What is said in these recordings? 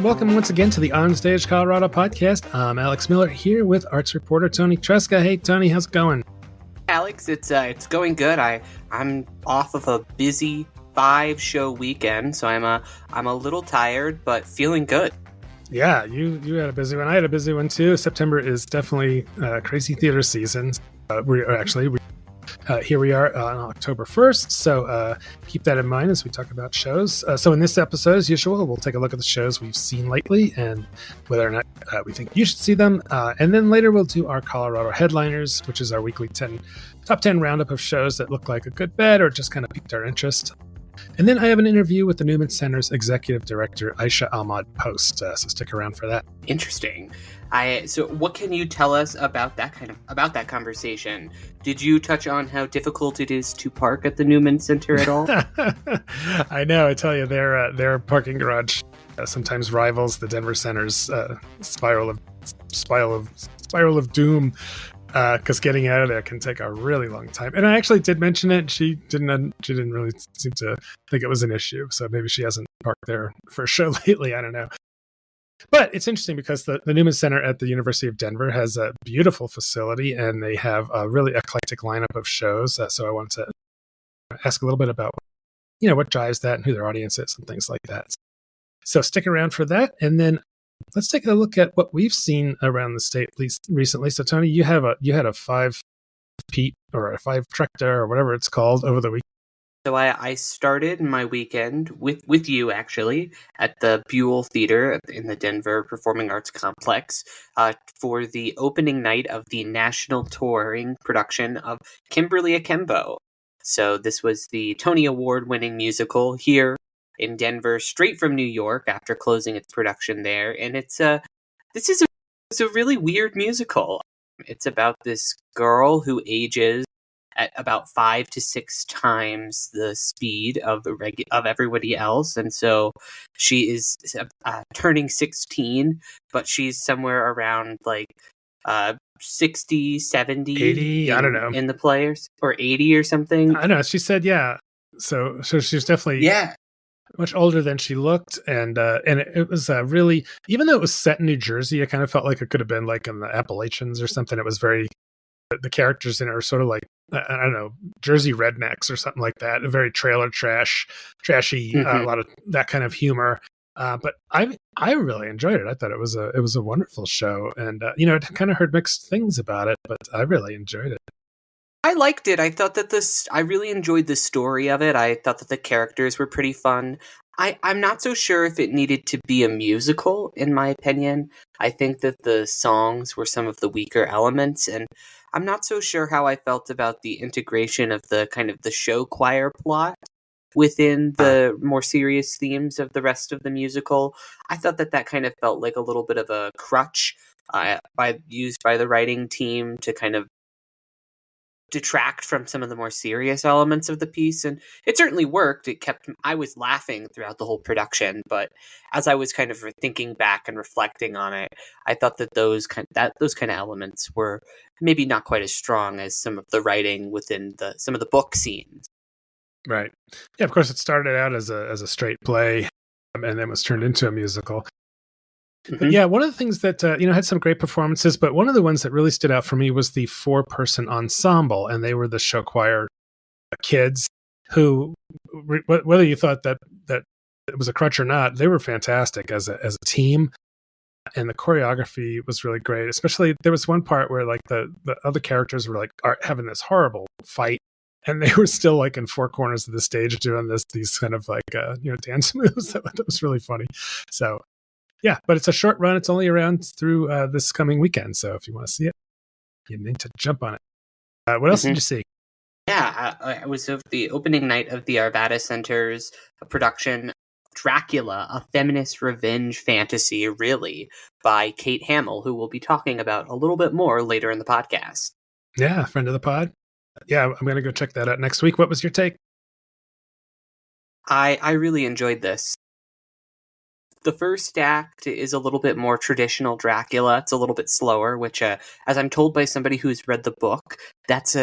welcome once again to the OnStage Colorado Podcast. I'm Alex Miller here with arts reporter Toni Tresca. Hey, Toni, how's it going? Alex, it's going good. I'm off of a busy 5-show weekend, so I'm a little tired, but feeling good. Yeah, you had a busy one. I had a busy one too. September is definitely crazy theater season. Here we are on October 1st, so keep that in mind as we talk about shows. So in this episode, as usual, we'll take a look at the shows we've seen lately and whether or not we think you should see them. And then later we'll do our Colorado Headliners, which is our weekly top 10 roundup of shows that look like a good bet or just kind of piqued our interest. And then I have an interview with the Newman Center's executive director, Aisha Ahmad-Post, so stick around for that. Interesting. So what can you tell us about that conversation? Did you touch on how difficult it is to park at the Newman Center at all? I know. I tell you, their parking garage sometimes rivals the Denver Center's spiral of doom. Because getting out of there can take a really long time. And I actually did mention it. She didn't really seem to think it was an issue. So maybe she hasn't parked there for a show lately. I don't know. But it's interesting because the Newman Center at the University of Denver has a beautiful facility and they have a really eclectic lineup of shows. So I wanted to ask a little bit about, what drives that and who their audience is and things like that. So stick around for that. And then let's take a look at what we've seen around the state, at least recently. So, Toni, you had a 5-peat or a 5-trecta or whatever it's called over the week. So I started my weekend with you, actually, at the Buell Theater in the Denver Performing Arts Complex for the opening night of the national touring production of Kimberly Akimbo. So this was the Tony Award-winning musical here in Denver, straight from New York after closing its production there. And it's a really weird musical. It's about this girl who ages at about 5 to 6 times the speed of everybody else. And so she is turning 16, but she's somewhere around 60, 70, 80, I don't know, in the players, or 80 or something. I know. She said, yeah. So she's definitely much older than she looked, and it was really, even though it was set in New Jersey, it kind of felt like it could have been like in the Appalachians or something. It was very, the characters in it are sort of like, I don't know, Jersey rednecks or something like that. A very trailer trashy, a lot of that kind of humor. But I really enjoyed it. I thought it was a wonderful show, and I kind of heard mixed things about it, but I really enjoyed it. I liked it. I thought that I really enjoyed the story of it. I thought that the characters were pretty fun. I'm not so sure if it needed to be a musical, in my opinion. I think that the songs were some of the weaker elements, and I'm not so sure how I felt about the integration of the kind of the show choir plot within the more serious themes of the rest of the musical. I thought that kind of felt like a little bit of a crutch used by the writing team to kind of detract from some of the more serious elements of the piece, and it certainly worked. I was laughing throughout the whole production, but as I was kind of thinking back and reflecting on it, I thought that those kind of elements were maybe not quite as strong as some of the writing within some of the book scenes. Right. Yeah, of course it started out as a straight play and then was turned into a musical. Mm-hmm. Yeah, one of the things that had some great performances, but one of the ones that really stood out for me was the 4-person ensemble, and they were the show choir kids who, whether you thought that it was a crutch or not, they were fantastic as a team, and the choreography was really great. Especially there was one part where like the other characters were having this horrible fight, and they were still like in 4 corners of the stage doing these kind of like dance moves. That was really funny. So. Yeah, but it's a short run. It's only around through this coming weekend. So if you want to see it, you need to jump on it. What else did you see? Yeah, I was at the opening night of the Arvada Center's production, Dracula, a feminist revenge fantasy, really, by Kate Hamill, who we'll be talking about a little bit more later in the podcast. Yeah, friend of the pod. Yeah, I'm going to go check that out next week. What was your take? I really enjoyed this. The first act is a little bit more traditional Dracula. It's a little bit slower, which, as I'm told by somebody who's read the book, that's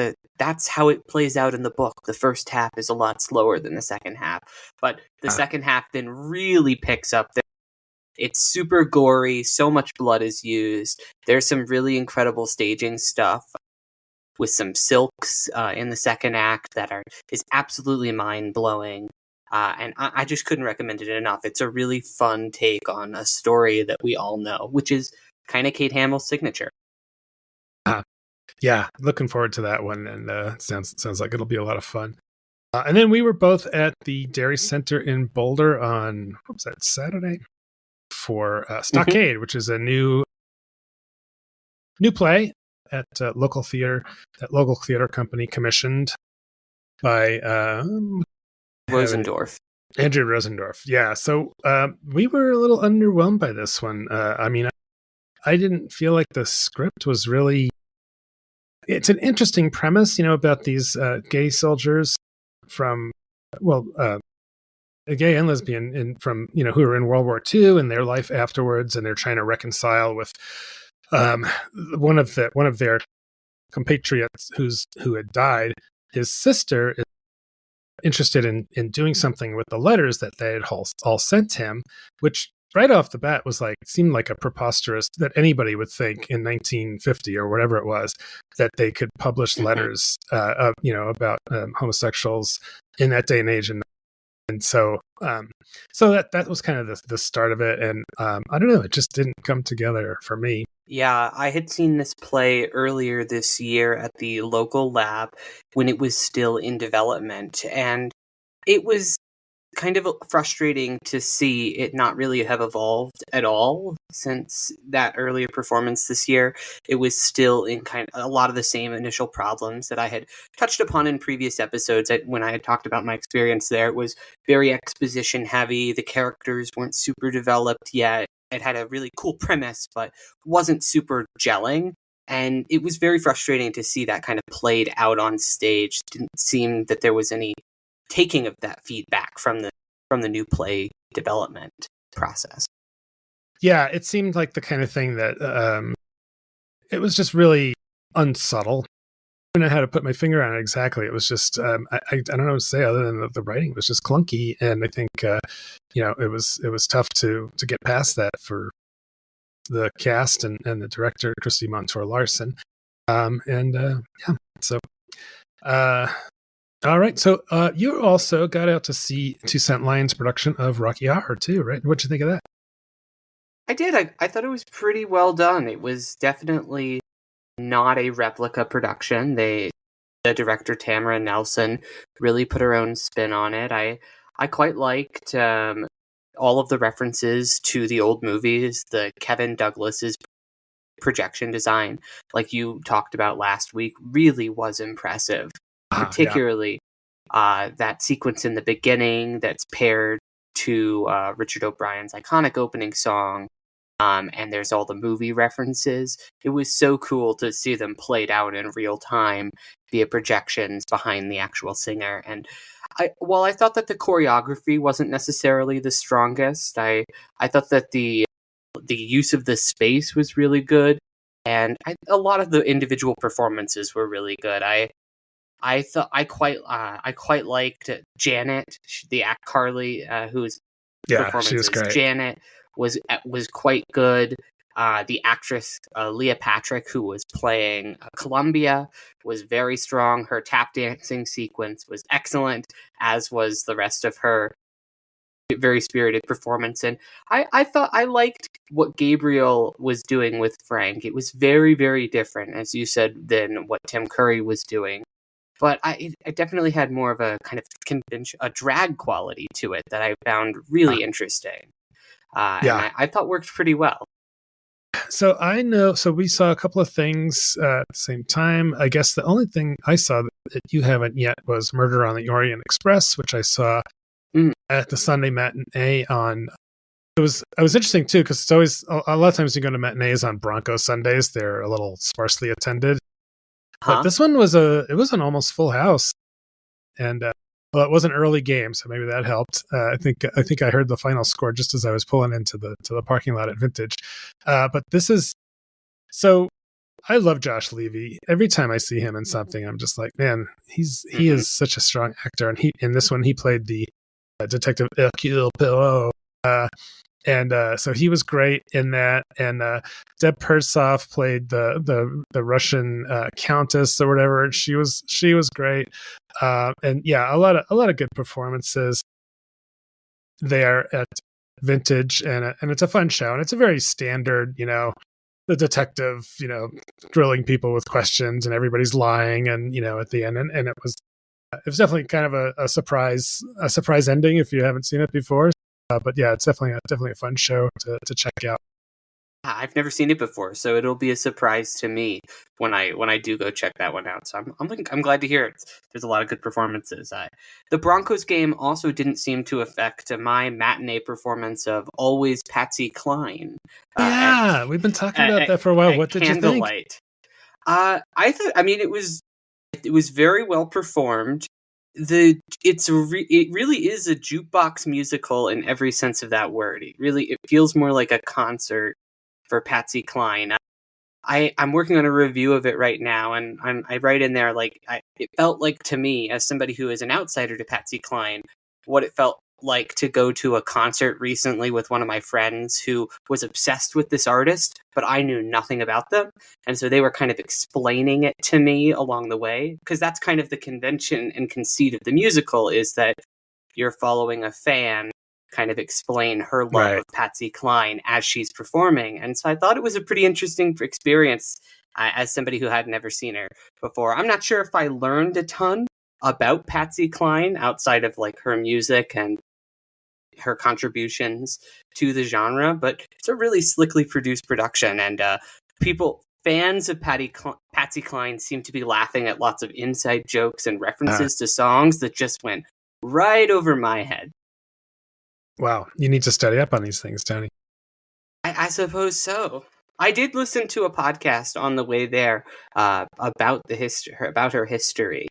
how it plays out in the book. The first half is a lot slower than the second half, but the second half then really picks up. It's super gory, so much blood is used. There's some really incredible staging stuff with some silks in the second act that is absolutely mind-blowing. And I just couldn't recommend it enough. It's a really fun take on a story that we all know, which is kind of Kate Hamill's signature. Yeah, looking forward to that one, and sounds like it'll be a lot of fun. And then we were both at the Dairy Center in Boulder on, what was that, Saturday? For Stockade, which is a new play at local theater company commissioned by Rosendorf. Andrew Rosendorf. Yeah, so we were a little underwhelmed by this one. I mean, I didn't feel like the script was really... It's an interesting premise, about these gay soldiers from, a gay and lesbian from who are in World War II and their life afterwards, and they're trying to reconcile with one of their compatriots who had died. His sister is interested in doing something with the letters that they had all sent him, which right off the bat seemed like a preposterous that anybody would think in 1950 or whatever it was that they could publish letters about homosexuals in that day and age. And so that was kind of the start of it. And I don't know, it just didn't come together for me. Yeah, I had seen this play earlier this year at the local lab when it was still in development. And it was kind of frustrating to see it not really have evolved at all since that earlier performance this year. It was still in kind of a lot of the same initial problems that I had touched upon in previous episodes when I had talked about my experience there. It was very exposition heavy. The characters weren't super developed yet. It had a really cool premise, but wasn't super gelling. And it was very frustrating to see that kind of played out on stage. It didn't seem that there was any taking of that feedback from the new play development process. Yeah, it seemed like the kind of thing that it was just really unsubtle. I don't know how to put my finger on it exactly. It was just I don't know what to say other than the writing was just clunky, and I think it was tough to get past that for the cast and the director Christy Montour Larson. All right, so you also got out to see Two Cent Lions' production of Rocky Horror too, right? What'd you think of that? I did. I thought it was pretty well done. It was definitely not a replica production. The director Tamara Nelson really put her own spin on it. I quite liked all of the references to the old movies. The Kevin Douglas's projection design, like you talked about last week, really was impressive. Particularly that sequence in the beginning that's paired to Richard O'Brien's iconic opening song, and there's all the movie references. It was so cool to see them played out in real time via projections behind the actual singer. And while I thought that the choreography wasn't necessarily the strongest, I thought that the use of the space was really good, and a lot of the individual performances were really good. I thought I quite liked Janet, the act Carly, whose performance she was as great. Janet was quite good. The actress Leah Patrick, who was playing Columbia, was very strong. Her tap dancing sequence was excellent, as was the rest of her very spirited performance. And I thought I liked what Gabriel was doing with Frank. It was very, very different, as you said, than what Tim Curry was doing. But I definitely had more of a kind of a drag quality to it that I found really interesting. And I thought worked pretty well. So we saw a couple of things at the same time. I guess the only thing I saw that you haven't yet was Murder on the Orient Express, which I saw at the Sunday matinee on. I was interesting too, because it's always a lot of times you go to matinees on Bronco Sundays. They're a little sparsely attended. But this one was an almost full house, and it was an early game, so maybe that helped. I think I heard the final score just as I was pulling into the parking lot at Vintage. But this is so. I love Josh Levy. Every time I see him in something, I'm just like, man, he is such a strong actor. And in this one he played the Detective Hercule Poirot. And so he was great in that. And Deb Persoff played the Russian countess or whatever. And she was great. And yeah, a lot of good performances there at Vintage, and it's a fun show, and it's a very standard, the detective, grilling people with questions, and everybody's lying, and at the end, and it was definitely kind of a surprise ending if you haven't seen it before. But yeah, it's definitely a fun show to check out. I've never seen it before, so it'll be a surprise to me when I do go check that one out. So I'm glad to hear it. There's a lot of good performances. The Broncos game also didn't seem to affect my matinee performance of Always Patsy Cline. We've been talking about that for a while. What did you think? I thought, it was very well performed. It really is a jukebox musical in every sense of that word. It feels more like a concert for Patsy Cline. I'm working on a review of it right now, and I write in there it felt like to me, as somebody who is an outsider to Patsy Cline, what it felt like to go to a concert recently with one of my friends who was obsessed with this artist, but I knew nothing about them, and so they were kind of explaining it to me along the way, because that's kind of the convention and conceit of the musical, is that you're following a fan kind of explain her love of Patsy Cline as she's performing. And so I thought it was a pretty interesting experience as somebody who had never seen her before. I'm not sure if I learned a ton about Patsy Cline outside of her music and her contributions to the genre, but it's a really slickly produced production, and fans of Patsy Cline seem to be laughing at lots of inside jokes and references to songs that just went right over my head. Wow, you need to study up on these things, Tony. I suppose so. I did listen to a podcast on the way there about her history.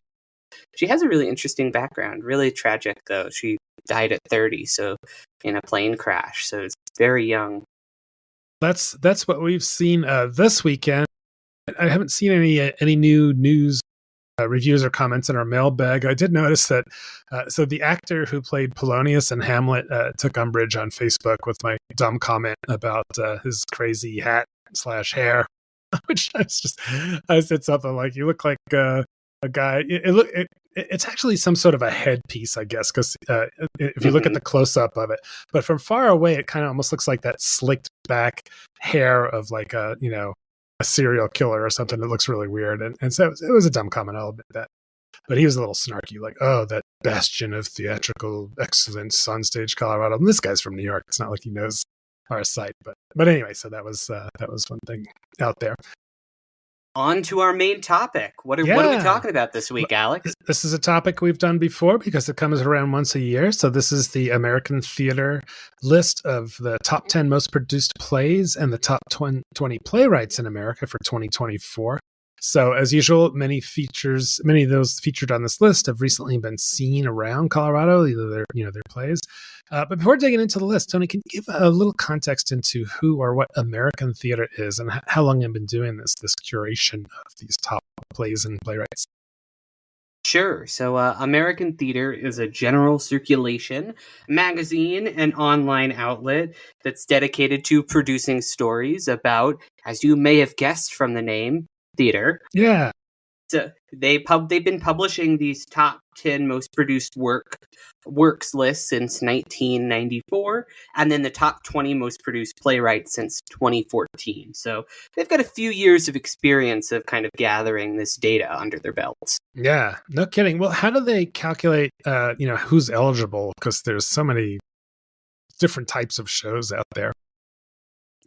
She has a really interesting background. Really tragic, though. She died at 30, so in a plane crash. So it's very young. That's what we've seen this weekend. I haven't seen any new news. Reviews or comments in our mailbag. I did notice that so the actor who played Polonius in Hamlet took umbrage on Facebook with my dumb comment about his crazy hat / hair, which I said something like, "You look like a guy." It's actually some sort of a headpiece, I guess, because if you look at the close up of it, but from far away, it kind of almost looks like that slicked back hair of a serial killer or something. That looks really weird, and so it was a dumb comment, I'll admit that, but he was a little snarky, like, "Oh, that bastion of theatrical excellence, OnStage Colorado." And this guy's from New York. It's not like he knows our site, but anyway, so that was one thing out there. On to our main topic. What are we talking about this week, Alex? This is a topic we've done before because it comes around once a year. So this is the American Theater list of the top 10 most produced plays and the top 20 playwrights in America for 2024. So as usual, many of those featured on this list have recently been seen around Colorado, either their plays. But before digging into the list, Tony, can you give a little context into who or what American Theater is and how long you've been doing this curation of these top plays and playwrights? Sure. So American Theater is a general circulation magazine and online outlet that's dedicated to producing stories about, as you may have guessed from the name, theater. Yeah. So they've been publishing these top 10 most produced works lists since 1994, and then the top 20 most produced playwrights since 2014. So they've got a few years of experience of kind of gathering this data under their belts. Yeah, no kidding. Well, how do they calculate, who's eligible? Because there's so many different types of shows out there.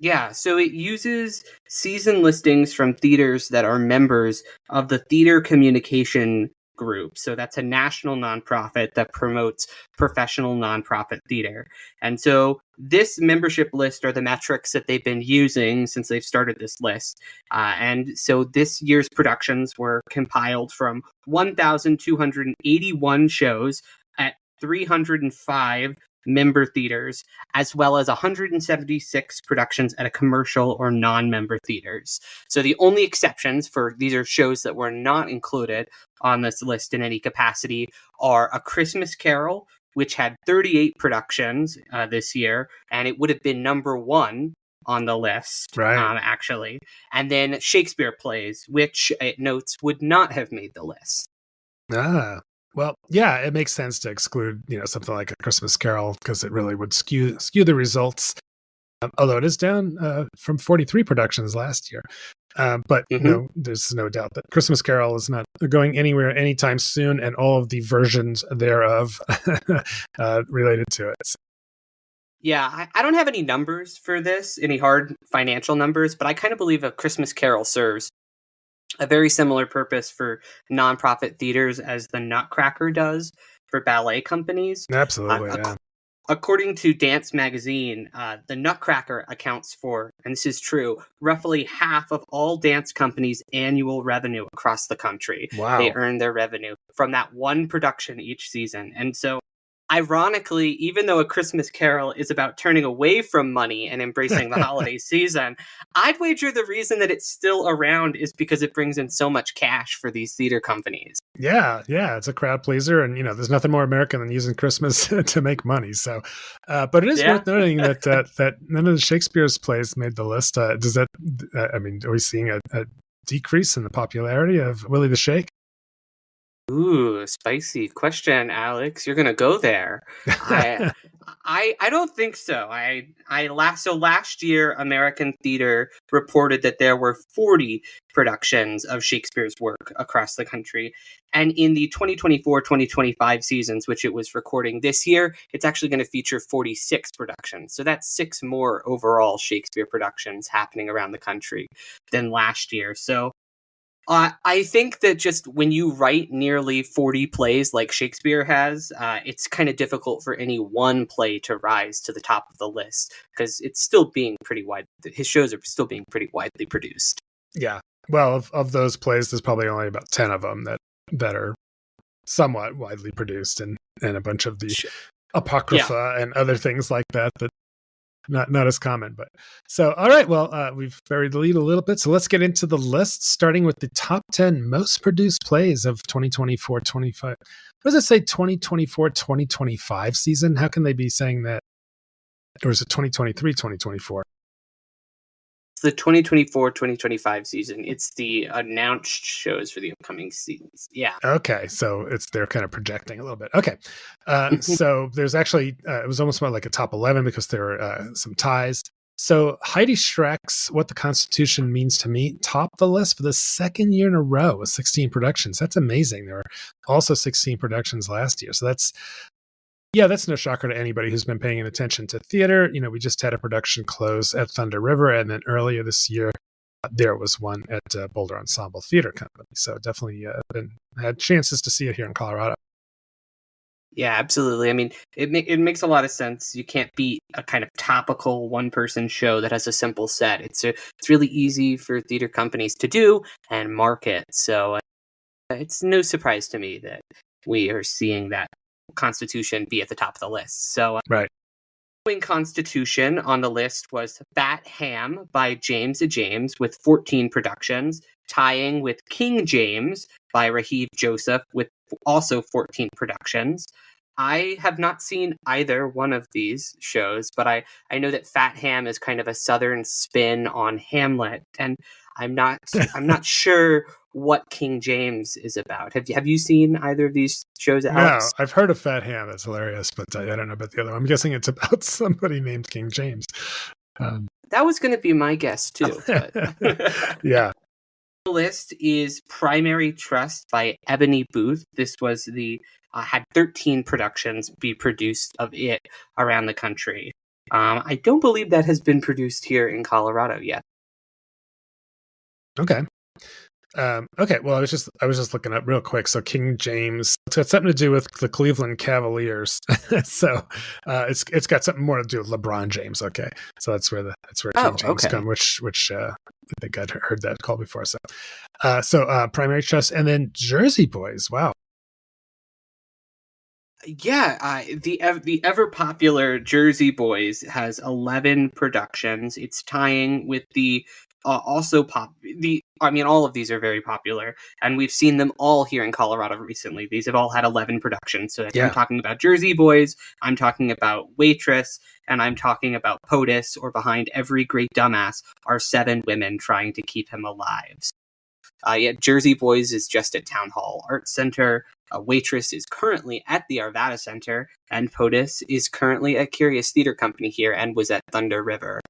Yeah, so it uses season listings from theaters that are members of the Theater Communication Group. So that's a national nonprofit that promotes professional nonprofit theater. And so this membership list are the metrics that they've been using since they've started this list. And so this year's productions were compiled from 1,281 shows at 305 member theaters, as well as 176 productions at a commercial or non-member theaters. So the only exceptions for these are shows that were not included on this list in any capacity are A Christmas Carol which had 38 productions this year, and it would have been number one on the list, Right. actually. And then Shakespeare plays, which it notes would not have made the list. Ah, well, yeah, it makes sense to exclude, something like A Christmas Carol because it really would skew the results. Although it is down from 43 productions last year. But Mhm. there's no doubt that Christmas Carol is not going anywhere anytime soon, and all of the versions thereof related to it. Yeah, I don't have any numbers for this, any hard financial numbers, but I kind of believe A Christmas Carol serves a very similar purpose for nonprofit theaters as the Nutcracker does for ballet companies. Absolutely, yeah. According to Dance Magazine, the Nutcracker accounts for, and this is true, roughly half of all dance companies' annual revenue across the country. Wow. They earn their revenue from that one production each season. And so, ironically, even though A Christmas Carol is about turning away from money and embracing the holiday season, I'd wager the reason that it's still around is because it brings in so much cash for these theater companies. Yeah, it's a crowd pleaser, and there's nothing more American than using Christmas to make money. So, but it is worth noting that that none of the Shakespeare's plays made the list. Does that? I mean, are we seeing a decrease in the popularity of Willie the Shake? Ooh, spicy question, Alex. You're gonna go there. I don't think so. Last year, American Theater reported that there were 40 productions of Shakespeare's work across the country, and in the 2024-2025 seasons, which it was recording this year, it's actually going to feature 46 productions. So that's 6 more overall Shakespeare productions happening around the country than last year. So. I think that just when you write nearly 40 plays like Shakespeare has, it's kind of difficult for any one play to rise to the top of the list because it's still being his shows are still being pretty widely produced. Yeah. Well, of those plays, there's probably only about 10 of them that are somewhat widely produced, and a bunch of the Apocrypha and other things like that not as common. But so, all right, well, we've buried the lead a little bit, so let's get into the list, starting with the top 10 most produced plays of 2024-25. What does it say, 2024-2025 season? How can they be saying that? Or is it 2023-2024? It's the 2024-2025 season. It's the announced shows for the upcoming seasons. Yeah. Okay, so they're kind of projecting a little bit. Okay, so there's actually it was almost about like a top 11 because there were some ties. So Heidi Schreck's "What the Constitution Means to Me" topped the list for the second year in a row with 16 productions. That's amazing. There were also 16 productions last year, so that's no shocker to anybody who's been paying attention to theater. We just had a production close at Thunder River, and then earlier this year, there was one at Boulder Ensemble Theater Company. So definitely had chances to see it here in Colorado. Yeah, absolutely. I mean, it makes a lot of sense. You can't beat a kind of topical one-person show that has a simple set. It's really easy for theater companies to do and market. So it's no surprise to me that we are seeing that Constitution be at the top of the list. So right. Constitution on the list was Fat Ham by James A. James with 14 productions, tying with King James by Raheem Joseph with also 14 productions. I have not seen either one of these shows, but I know that Fat Ham is kind of a southern spin on Hamlet, and I'm not sure what King James is about. Have you seen either of these shows, Alex? No, I've heard of Fat Ham. That's hilarious, but I don't know about the other one. I'm guessing it's about somebody named King James. That was going to be my guess too. But. Yeah. The list is Primary Trust by Ebony Booth. This was had 13 productions be produced of it around the country. I don't believe that has been produced here in Colorado yet. Okay. Okay. Well, I was just looking up real quick. So King James, it's something to do with the Cleveland Cavaliers. So it's got something more to do with LeBron James. Okay. So that's where King James come, which I think I'd heard that call before. So Primary Trust, and then Jersey Boys. Wow. Yeah, the ever popular Jersey Boys has 11 productions. It's tying with the all of these are very popular, and we've seen them all here in Colorado recently. These have all had 11 productions. So I'm talking about Jersey Boys, I'm talking about Waitress, and I'm talking about POTUS, or Behind Every Great Dumbass are 7 women trying to keep him alive. Jersey Boys is just at Town Hall Arts Center. Waitress is currently at the Arvada Center, and POTUS is currently at Curious Theater Company here and was at Thunder River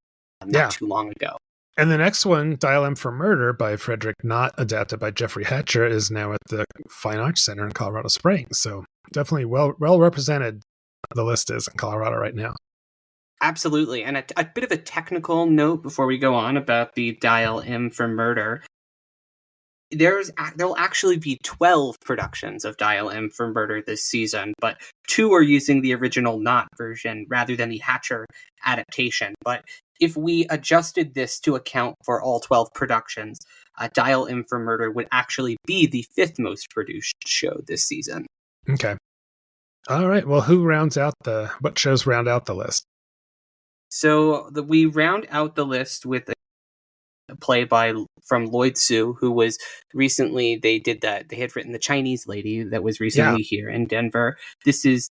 not too long ago. And the next one, Dial M for Murder by Frederick Knott, adapted by Jeffrey Hatcher, is now at the Fine Arts Center in Colorado Springs. So definitely well represented the list is in Colorado right now. Absolutely. And a bit of a technical note before we go on about the Dial M for Murder. There'll actually be 12 productions of Dial M for Murder this season, but 2 are using the original Knott version rather than the Hatcher adaptation. But if we adjusted this to account for all 12 productions, Dial M for Murder would actually be the 5th most produced show this season. Okay. All right. Well, what shows round out the list? So we round out the list with a play from Lloyd Sue, who was recently, they had written The Chinese Lady that was recently here in Denver. This is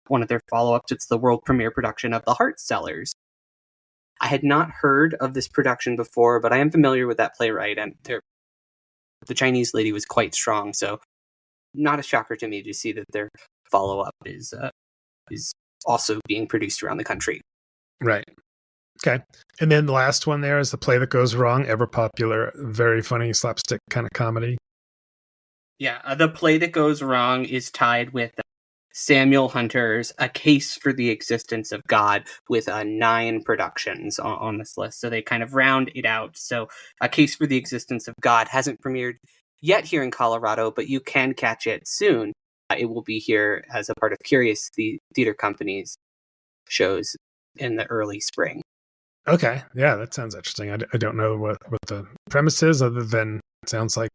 one of their follow-ups. It's the world premiere production of The Heart Sellers. I had not heard of this production before, but I am familiar with that playwright, and The Chinese Lady was quite strong, so not a shocker to me to see that their follow-up is also being produced around the country. Right. Okay. And then the last one there is The Play That Goes Wrong, ever popular, very funny slapstick kind of comedy. Yeah, The Play That Goes Wrong is tied with Samuel Hunter's A Case for the Existence of God, with 9 productions on this list. So they kind of round it out. So A Case for the Existence of God hasn't premiered yet here in Colorado, but you can catch it soon. It will be here as a part of Curious Theater Company's shows in the early spring. Okay. Yeah, that sounds interesting. I don't know what the premise is, other than it sounds like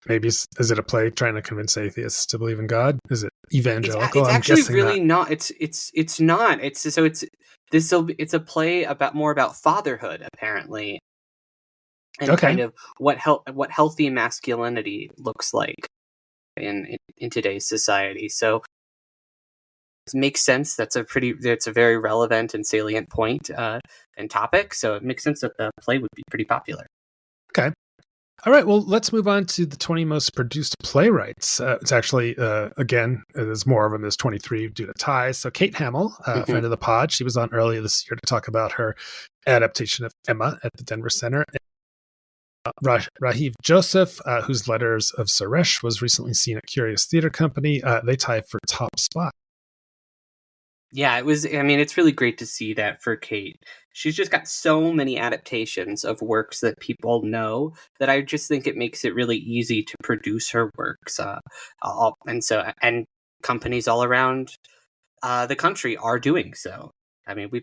maybe is it a play trying to convince atheists to believe in God? Is it evangelical? It's actually really not. It's not. It's a play more about fatherhood, apparently, and kind of what healthy masculinity looks like in today's society. So it makes sense. That's a very relevant and salient point and topic. So it makes sense that the play would be pretty popular. Okay. All right, well, let's move on to the 20 most produced playwrights. It's actually, again, there's more of them. There's 23 due to ties. So Kate Hamill, friend of the pod, she was on earlier this year to talk about her adaptation of Emma at the Denver Center. Rajiv Joseph, whose Letters of Suresh was recently seen at Curious Theater Company, they tied for top spot. Yeah, it was. I mean, it's really great to see that for Kate. She's just got so many adaptations of works that people know that I just think it makes it really easy to produce her works. And companies all around the country are doing so. I mean, we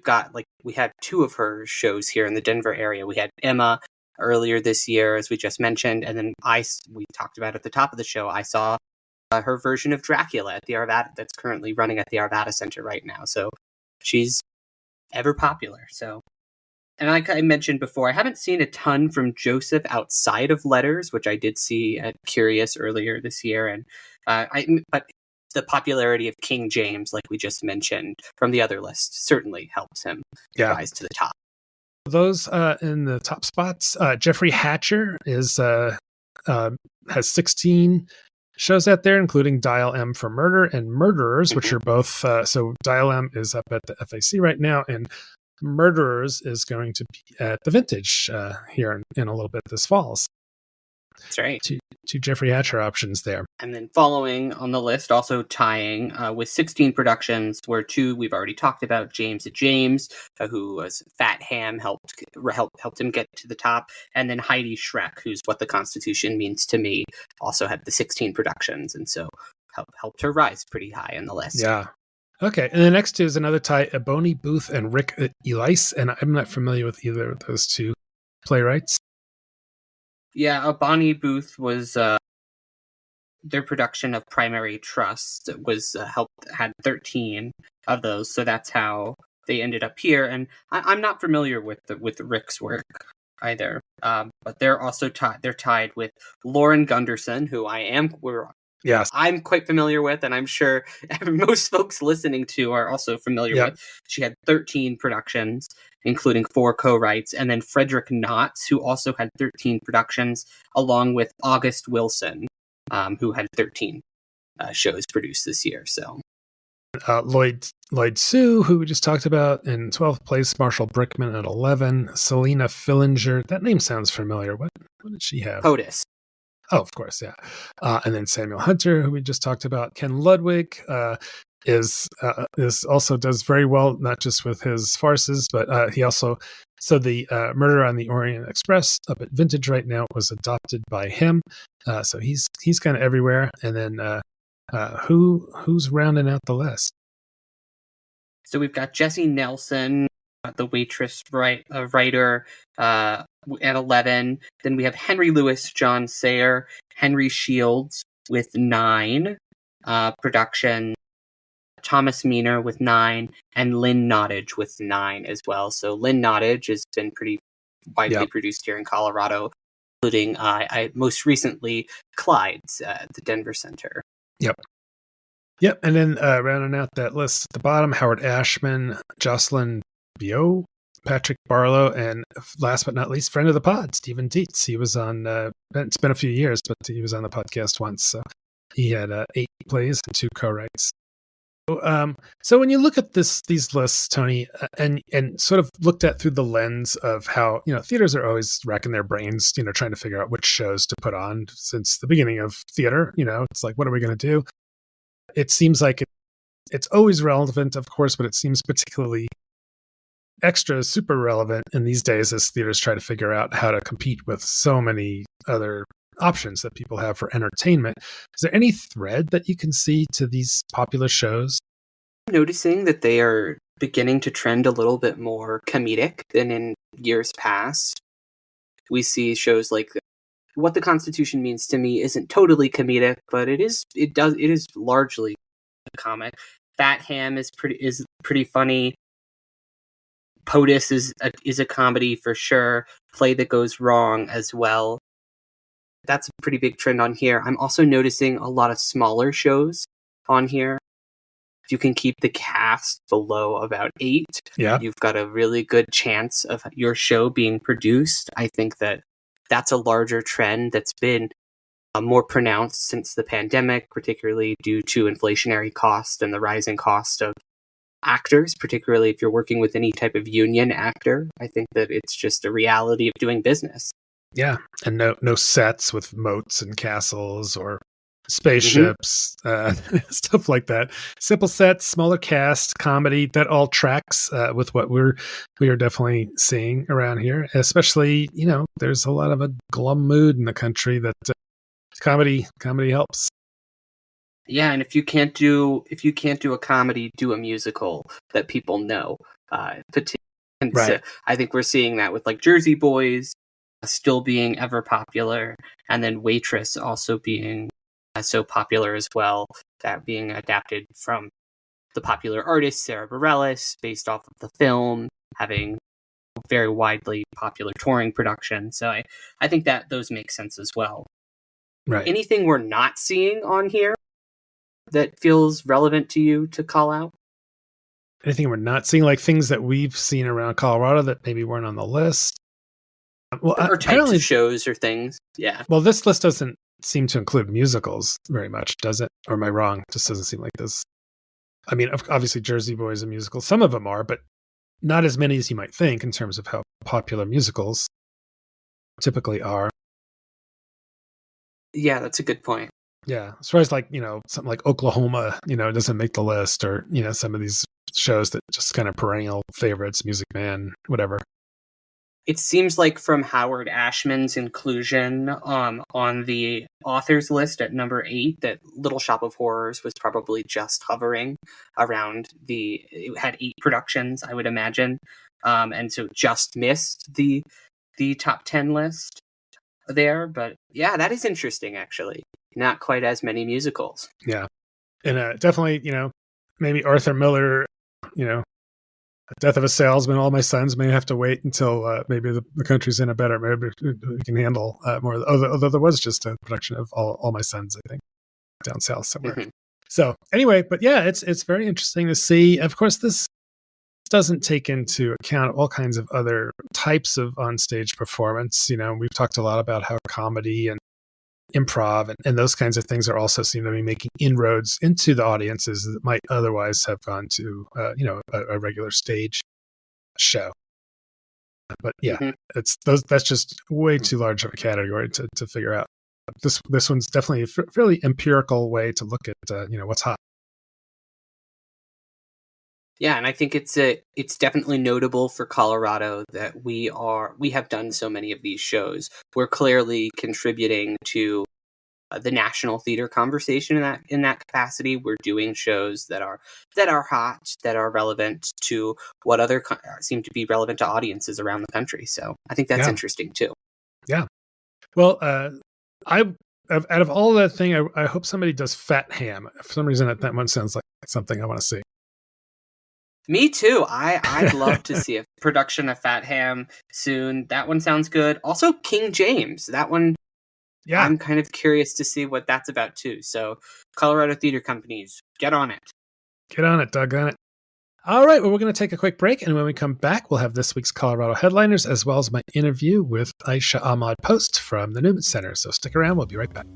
had 2 of her shows here in the Denver area. We had Emma earlier this year, as we just mentioned, and then we talked about at the top of the show. I saw her version of Dracula at the Arvada, that's currently running at the Arvada Center right now. So she's ever popular. So, and like I mentioned before, I haven't seen a ton from Joseph outside of Letters, which I did see at Curious earlier this year. And but the popularity of King James, like we just mentioned from the other list, certainly helps him rise to the top. Those in the top spots, Jeffrey Hatcher has 16 shows out there, including Dial M for Murder and Murderers, which are both. So Dial M is up at the FAC right now, and Murderers is going to be at the Vintage here in a little bit this fall. That's right. Two Jeffrey Hatcher options there. And then following on the list, also tying with 16 productions, were 2 we've already talked about. James, who was Fat Ham, helped him get to the top. And then Heidi Schreck, who's What the Constitution Means to Me, also had the 16 productions. And so helped her rise pretty high on the list. Yeah. Okay. And the next 2 is another tie, Bonnie Booth and Rick Elice. And I'm not familiar with either of those 2 playwrights. Yeah, Bonnie Booth was their production of Primary Trust had 13 of those, so that's how they ended up here. And I'm not familiar with Rick's work either, but they're also tied with Lauren Gunderson, who Yes. I'm quite familiar with, and I'm sure most folks listening to are also familiar with. She had 13 productions, including 4 co-writes, and then Frederick Knotts, who also had 13 productions, along with August Wilson, who had 13 shows produced this year. So Lloyd Sue, who we just talked about, in 12th place. Marshall Brickman at 11. Selena Fillinger. That name sounds familiar. What did she have? POTUS. Oh, of course, yeah. And then Samuel Hunter, who we just talked about. Ken Ludwig is also does very well, not just with his farces, but he also. So the Murder on the Orient Express up at Vintage right now was adopted by him. So he's kind of everywhere. And then who's rounding out the list? So we've got Jessie Nelson, the waitress writer, at 11. Then we have Henry Lewis, John Sayer, Henry Shields with 9 production, Thomas Meaner with 9, and Lynn Nottage with 9 as well. So Lynn Nottage has been pretty widely produced here in Colorado, including most recently Clyde's at the Denver Center. Yep, and then rounding out that list at the bottom, Howard Ashman, Jocelyn Bio, Patrick Barlow, and last but not least, friend of the pod, Stephen Dietz. He was on, it's been a few years, but he was on the podcast once. So he had 8 plays and 2 co-writes. So when you look at these lists, Toni, and sort of looked at through the lens of how, theaters are always racking their brains, trying to figure out which shows to put on since the beginning of theater. It's like, what are we going to do? It seems like it's always relevant, of course, but it seems particularly super relevant in these days as theaters try to figure out how to compete with so many other options that people have for entertainment. Is there any thread that you can see to these popular shows? I'm noticing that they are beginning to trend a little bit more comedic than in years past. We see shows like What the Constitution Means to Me isn't totally comedic, but it is largely a comic. Fat Ham is pretty funny. POTUS is a comedy for sure. Play That Goes Wrong as well. That's a pretty big trend on here. I'm also noticing a lot of smaller shows on here. If you can keep the cast below about 8, you've got a really good chance of your show being produced. I think that's a larger trend that's been more pronounced since the pandemic, particularly due to inflationary cost and the rising cost of actors, particularly if you're working with any type of union actor. I think that it's just a reality of doing business. Yeah, and no sets with moats and castles or spaceships, stuff like that. Simple sets, smaller cast, comedy, that all tracks with what we are definitely seeing around here. Especially, there's a lot of a glum mood in the country that comedy helps. Yeah, and if you can't do a comedy, do a musical that people know. Right. So I think we're seeing that with like Jersey Boys still being ever popular, and then Waitress also being so popular as well, that being adapted from the popular artist Sarah Bareilles based off of the film, having very widely popular touring production. So I think that those make sense as well. Right. Anything we're not seeing on here that feels relevant to you to call out? Anything we're not seeing, like things that we've seen around Colorado that maybe weren't on the list? Well, or types of shows or things. Yeah. Well, this list doesn't seem to include musicals very much, does it? Or am I wrong? It just doesn't seem like this. I mean, obviously Jersey Boys a musical. Some of them are, but not as many as you might think in terms of how popular musicals typically are. Yeah, that's a good point. Yeah. As far as like, something like Oklahoma, doesn't make the list, or, some of these shows that just kind of perennial favorites, Music Man, whatever. It seems like from Howard Ashman's inclusion on the authors list at number 8, that Little Shop of Horrors was probably just hovering around it had 8 productions, I would imagine. And so just missed the top 10 list there. But yeah, that is interesting, actually. Not quite as many musicals. Yeah. And definitely, maybe Arthur Miller, Death of a Salesman, All My Sons may have to wait until maybe the country's in a better, maybe we can handle more. Although there was just a production of All My Sons, I think, down south somewhere. Mm-hmm. So anyway, but yeah, it's very interesting to see. Of course, this doesn't take into account all kinds of other types of onstage performance. We've talked a lot about how comedy and improv and those kinds of things are also seem to be making inroads into the audiences that might otherwise have gone to a regular stage show. But yeah, that's just way too large of a category to figure out. This one's definitely a fairly empirical way to look at what's hot. Yeah, and I think it's definitely notable for Colorado that we have done so many of these shows. We're clearly contributing to the national theater conversation in that capacity. We're doing shows that are hot, that are relevant to what other seem to be relevant to audiences around the country. So I think that's interesting too. Yeah. Well, out of all that thing, I hope somebody does Fat Ham. For some reason, that one sounds like something I want to see. Me too. I'd love to see a production of Fat Ham soon. That one sounds good. Also, King James. That one, yeah. I'm kind of curious to see what that's about too. So, Colorado theater companies, get on it. Get on it, doggone it. All right, well, we're going to take a quick break, and when we come back, we'll have this week's Colorado headliners, as well as my interview with Aisha Ahmad-Post from the Newman Center. So stick around, we'll be right back.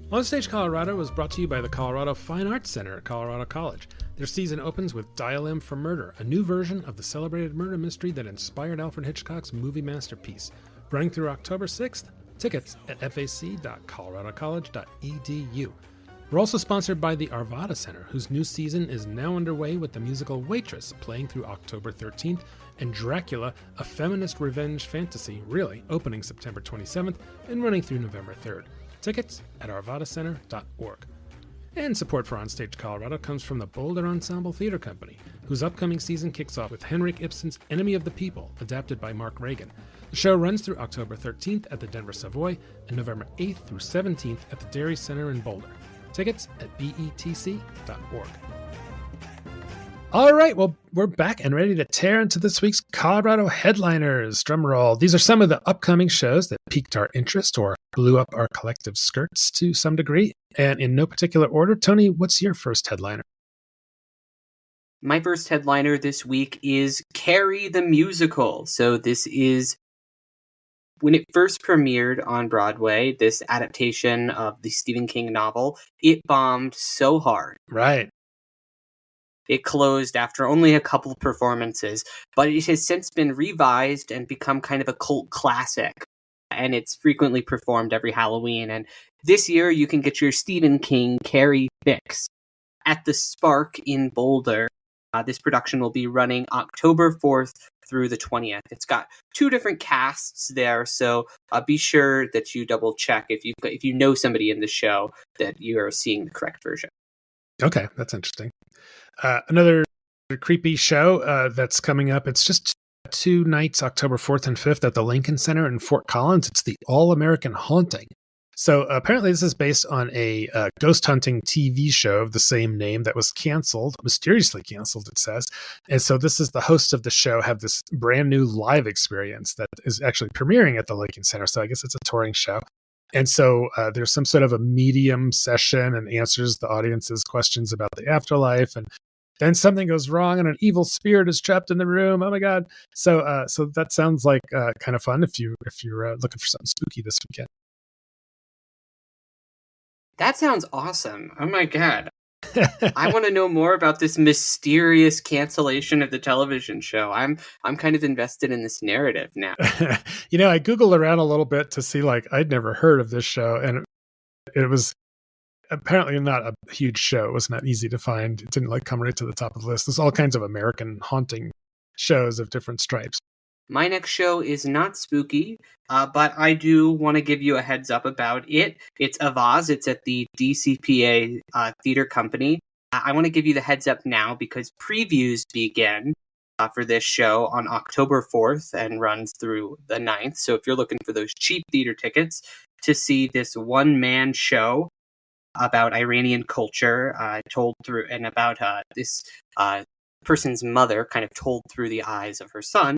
OnStage Colorado was brought to you by the Colorado Fine Arts Center at Colorado College. Their season opens with Dial M for Murder, a new version of the celebrated murder mystery that inspired Alfred Hitchcock's movie masterpiece. Running through October 6th, tickets at fac.coloradocollege.edu. We're also sponsored by the Arvada Center, whose new season is now underway with the musical Waitress playing through October 13th, and Dracula, a feminist revenge fantasy, really, opening September 27th and running through November 3rd. Tickets at arvadacenter.org. And support for OnStage Colorado comes from the Boulder Ensemble Theater Company, whose upcoming season kicks off with Henrik Ibsen's Enemy of the People, adapted by Mark Reagan. The show runs through October 13th at the Denver Savoy and November 8th through 17th at the Dairy Center in Boulder. Tickets at betc.org. All right, well, we're back and ready to tear into this week's Colorado headliners. Drumroll. These are some of the upcoming shows that piqued our interest or blew up our collective skirts to some degree. And in no particular order, Toni, what's your first headliner? My first headliner this week is Carrie the Musical. So this is, when it first premiered on Broadway, this adaptation of the Stephen King novel, it bombed so hard. Right. It closed after only a couple performances, but it has since been revised and become kind of a cult classic. And it's frequently performed every Halloween. And this year, you can get your Stephen King Carrie fix at the Spark in Boulder. This production will be running October 4th through the 20th. It's got two different casts there, so be sure that you double check if you know somebody in the show that you are seeing the correct version. Okay, that's interesting. Another creepy show that's coming up. It's just 2 nights, October 4th and 5th at the Lincoln Center in Fort Collins. It's the All-American Haunting. So apparently this is based on a ghost hunting TV show of the same name that was canceled, mysteriously canceled, it says. And so this is the hosts of the show have this brand new live experience that is actually premiering at the Lincoln Center. So I guess it's a touring show. And so there's some sort of a medium session and answers the audience's questions about the afterlife. And then something goes wrong and an evil spirit is trapped in the room. Oh my God. So that sounds like kind of fun if you're looking for something spooky this weekend. That sounds awesome. Oh my God. I want to know more about this mysterious cancellation of the television show. I'm kind of invested in this narrative now. I Googled around a little bit to see, I'd never heard of this show, and it was apparently not a huge show. It was not easy to find. It didn't come right to the top of the list. There's all kinds of American haunting shows of different stripes. My next show is not spooky, but I do want to give you a heads up about it. It's Avaz. It's at the DCPA Theater Company. I want to give you the heads up now because previews begin for this show on October 4th and runs through the 9th. So if you're looking for those cheap theater tickets to see this one-man show about Iranian culture told through and about this person's mother kind of told through the eyes of her son.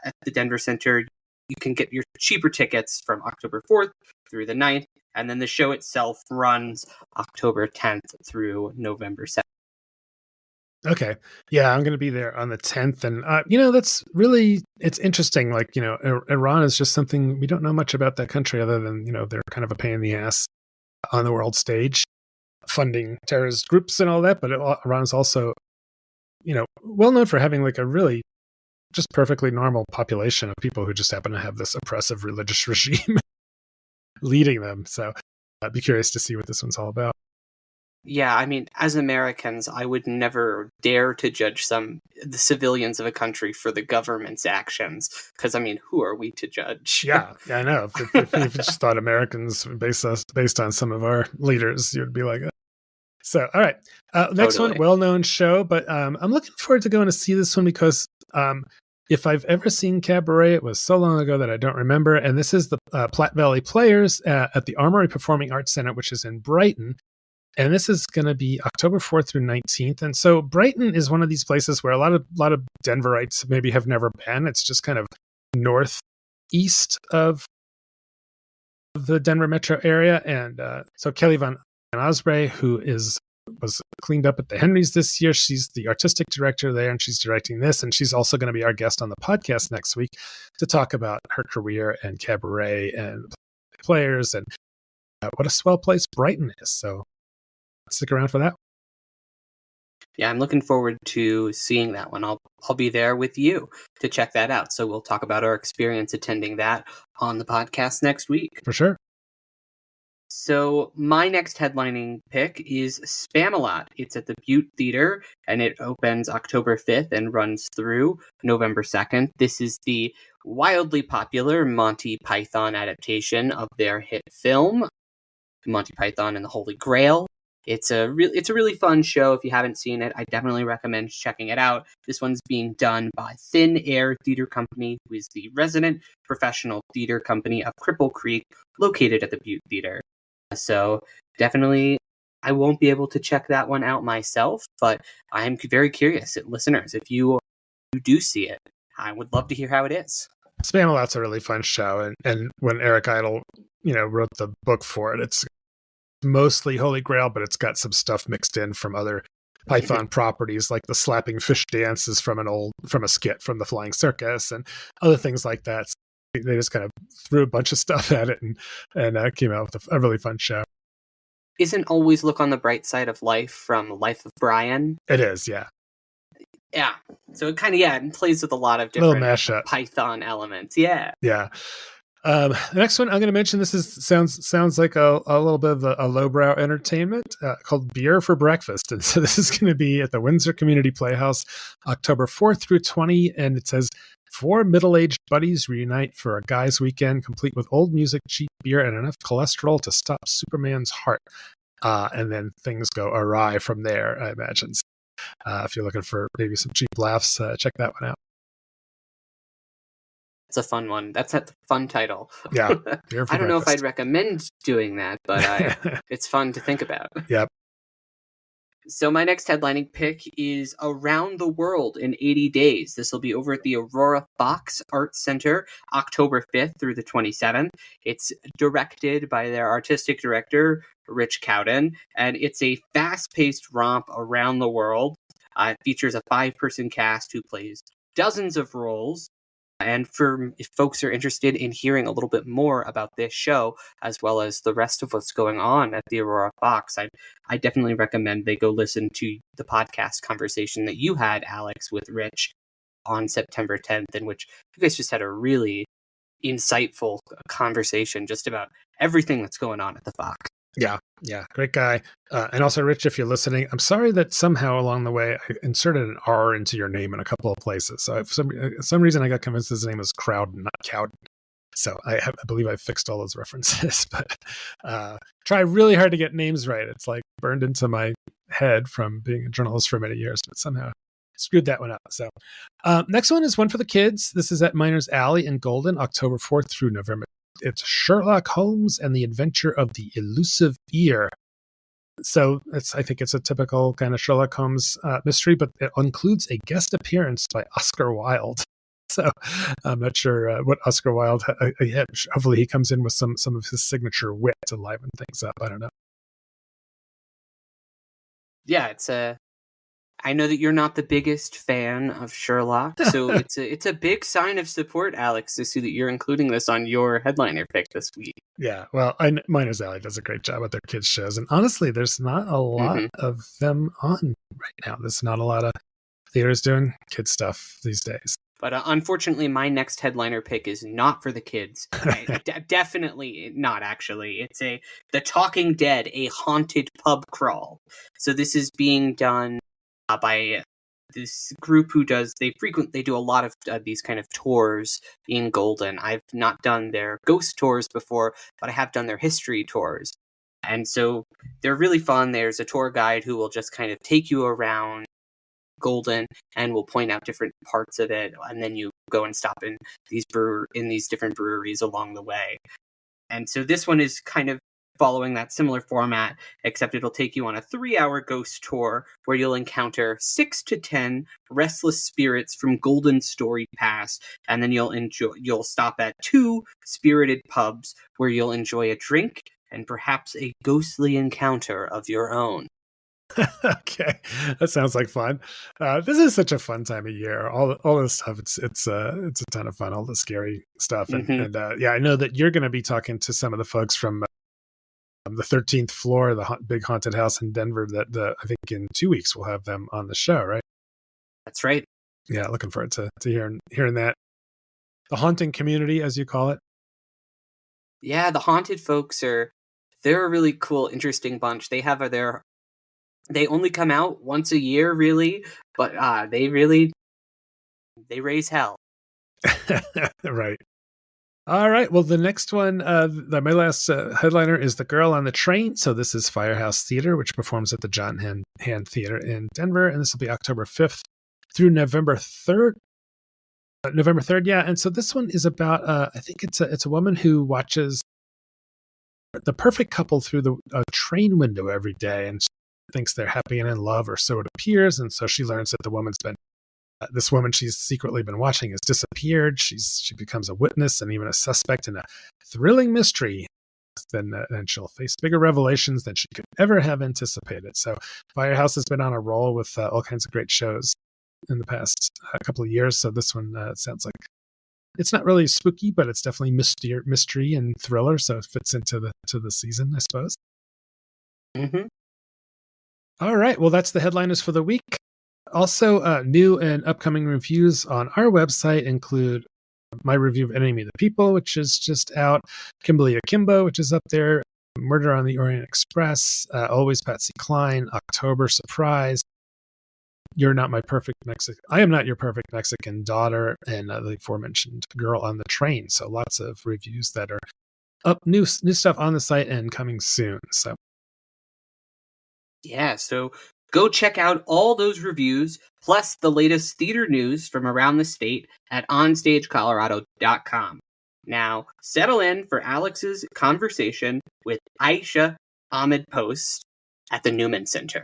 At the Denver Center, you can get your cheaper tickets from October 4th through the 9th, and then the show itself runs October 10th through November 7th. Okay. Yeah, I'm going to be there on the 10th. And, that's really, it's interesting. Like, Iran is just something, we don't know much about that country other than, they're kind of a pain in the ass on the world stage, funding terrorist groups and all that. But Iran is also, well known for having like a really just perfectly normal population of people who just happen to have this oppressive religious regime leading them. So I'd be curious to see what this one's all about. Yeah, I mean, as Americans, I would never dare to judge the civilians of a country for the government's actions. Because, I mean, who are we to judge? Yeah, I know. If you just thought Americans based on some of our leaders, you'd be like, So, all right. Next Totally. one, well-known show, but I'm looking forward to going to see this one because if I've ever seen Cabaret, it was so long ago that I don't remember. And this is the Platte Valley Players at the Armory Performing Arts Center, which is in Brighton. And this is going to be October 4th through 19th. And so Brighton is one of these places where a lot of Denverites maybe have never been. It's just kind of northeast of the Denver metro area. And so Kelly Van Osprey, who was cleaned up at the Henrys this year, she's the artistic director there, and she's directing this. And she's also going to be our guest on the podcast next week to talk about her career and Cabaret and Players and what a swell place Brighton is. So stick around for that. Yeah, I'm looking forward to seeing that one. I'll be there with you to check that out. So we'll talk about our experience attending that on the podcast next week. For sure. So my next headlining pick is Spamalot. It's at the Butte Theater, and it opens October 5th and runs through November 2nd. This is the wildly popular Monty Python adaptation of their hit film, Monty Python and the Holy Grail. It's a really fun show. If you haven't seen it, I definitely recommend checking it out. This one's being done by Thin Air Theater Company, who is the resident professional theater company of Cripple Creek, located at the Butte Theater. So definitely, I won't be able to check that one out myself, but I am very curious, listeners, if you do see it, I would love to hear how it is. Spamalot's a really fun show, and when Eric Idle, wrote the book for it, it's mostly Holy Grail, but it's got some stuff mixed in from other Python properties, like the slapping fish dance is from a skit from the Flying Circus and other things like that. So they just kind of threw a bunch of stuff at it and came out with a really fun show. Isn't Always Look on the Bright Side of Life from Life of Brian? It is, yeah. Yeah. So it kind of, it plays with a lot of different Python elements. Yeah. Yeah. The next one I'm going to mention, this sounds like a little bit of a lowbrow entertainment called Beer for Breakfast. And so this is going to be at the Windsor Community Playhouse, October 4th through 20. And it says, 4 middle-aged buddies reunite for a guy's weekend, complete with old music, cheap beer, and enough cholesterol to stop Superman's heart. And then things go awry from there, I imagine. So, if you're looking for maybe some cheap laughs, check that one out. It's a fun one. That's a fun title. Yeah. I don't know if I'd recommend doing that, but it's fun to think about. Yep. So my next headlining pick is Around the World in 80 Days. This will be over at the Aurora Fox Arts Center, October 5th through the 27th. It's directed by their artistic director, Rich Cowden, and it's a fast-paced romp around the world. It features a 5-person cast who plays dozens of roles. And if folks are interested in hearing a little bit more about this show, as well as the rest of what's going on at the Aurora Fox, I definitely recommend they go listen to the podcast conversation that you had, Alex, with Rich on September 10th, in which you guys just had a really insightful conversation just about everything that's going on at the Fox. Yeah, great guy. And also, Rich, if you're listening, I'm sorry that somehow along the way I inserted an R into your name in a couple of places. So for some reason I got convinced his name was Crowden, not Cowden. So I believe I fixed all those references. But try really hard to get names right. It's like burned into my head from being a journalist for many years, but somehow screwed that one up. So next one is one for the kids. This is at Miners Alley in Golden, October 4th through November. It's Sherlock Holmes and the Adventure of the Elusive Ear. So I think it's a typical kind of Sherlock Holmes mystery, but it includes a guest appearance by Oscar Wilde. So I'm not sure what Oscar Wilde. Hopefully, he comes in with some of his signature wit to liven things up. I don't know. Yeah, I know that you're not the biggest fan of Sherlock, so it's a big sign of support, Alex, to see that you're including this on your headliner pick this week. Yeah, well, Miners Alley does a great job with their kids shows, and honestly, there's not a lot of them on right now. There's not a lot of theaters doing kid stuff these days. But unfortunately, my next headliner pick is not for the kids. Definitely not, actually. It's The Talking Dead, a haunted pub crawl. So this is being done by this group who they do a lot of these kind of tours in Golden. I've not done their ghost tours before, but I have done their history tours. And so they're really fun. There's a tour guide who will just kind of take you around Golden and will point out different parts of it, and then you go and stop in these different breweries along the way. And so this one is kind of following that similar format, except it'll take you on a 3-hour ghost tour where you'll encounter 6 to 10 restless spirits from Golden Story Past, and then you'll stop at 2 spirited pubs where you'll enjoy a drink and perhaps a ghostly encounter of your own. Okay, that sounds like fun. This is such a fun time of year. All this stuff, it's a ton of fun. All the scary stuff, and I know that you're going to be talking to some of the folks from the 13th floor, the big haunted house in Denver. That I think in 2 weeks we'll have them on the show, right? That's right. Yeah, looking forward to hearing that. The haunting community, as you call it. Yeah, the haunted folks they're a really cool, interesting bunch. They only come out once a year, really, but they raise hell. Right. All right. Well, the next one, my last headliner is The Girl on the Train. So this is Firehouse Theater, which performs at the John Hand Theater in Denver, and this will be October 5th through November 3rd. November 3rd, yeah. And so this one is about, I think it's a woman who watches the perfect couple through a train window every day, and thinks they're happy and in love, or so it appears. And so she learns that the woman's been this woman she's secretly been watching has disappeared. She becomes a witness and even a suspect in a thrilling mystery. Then she'll face bigger revelations than she could ever have anticipated. So Firehouse has been on a roll with all kinds of great shows in the past couple of years. So this one sounds like it's not really spooky, but it's definitely mystery and thriller. So it fits into the season, I suppose. Mm-hmm. All right. Well, that's the headliners for the week. Also, new and upcoming reviews on our website include my review of Enemy of the People, which is just out, Kimberly Akimbo, which is up there, Murder on the Orient Express, Always Patsy Cline, October Surprise, You're Not My Perfect Mexican, I Am Not Your Perfect Mexican Daughter, and the aforementioned Girl on the Train. So lots of reviews that are up, new stuff on the site and coming soon. So. Yeah, so go check out all those reviews, plus the latest theater news from around the state at OnStageColorado.com. Now, settle in for Alex's conversation with Aisha Ahmad-Post at the Newman Center.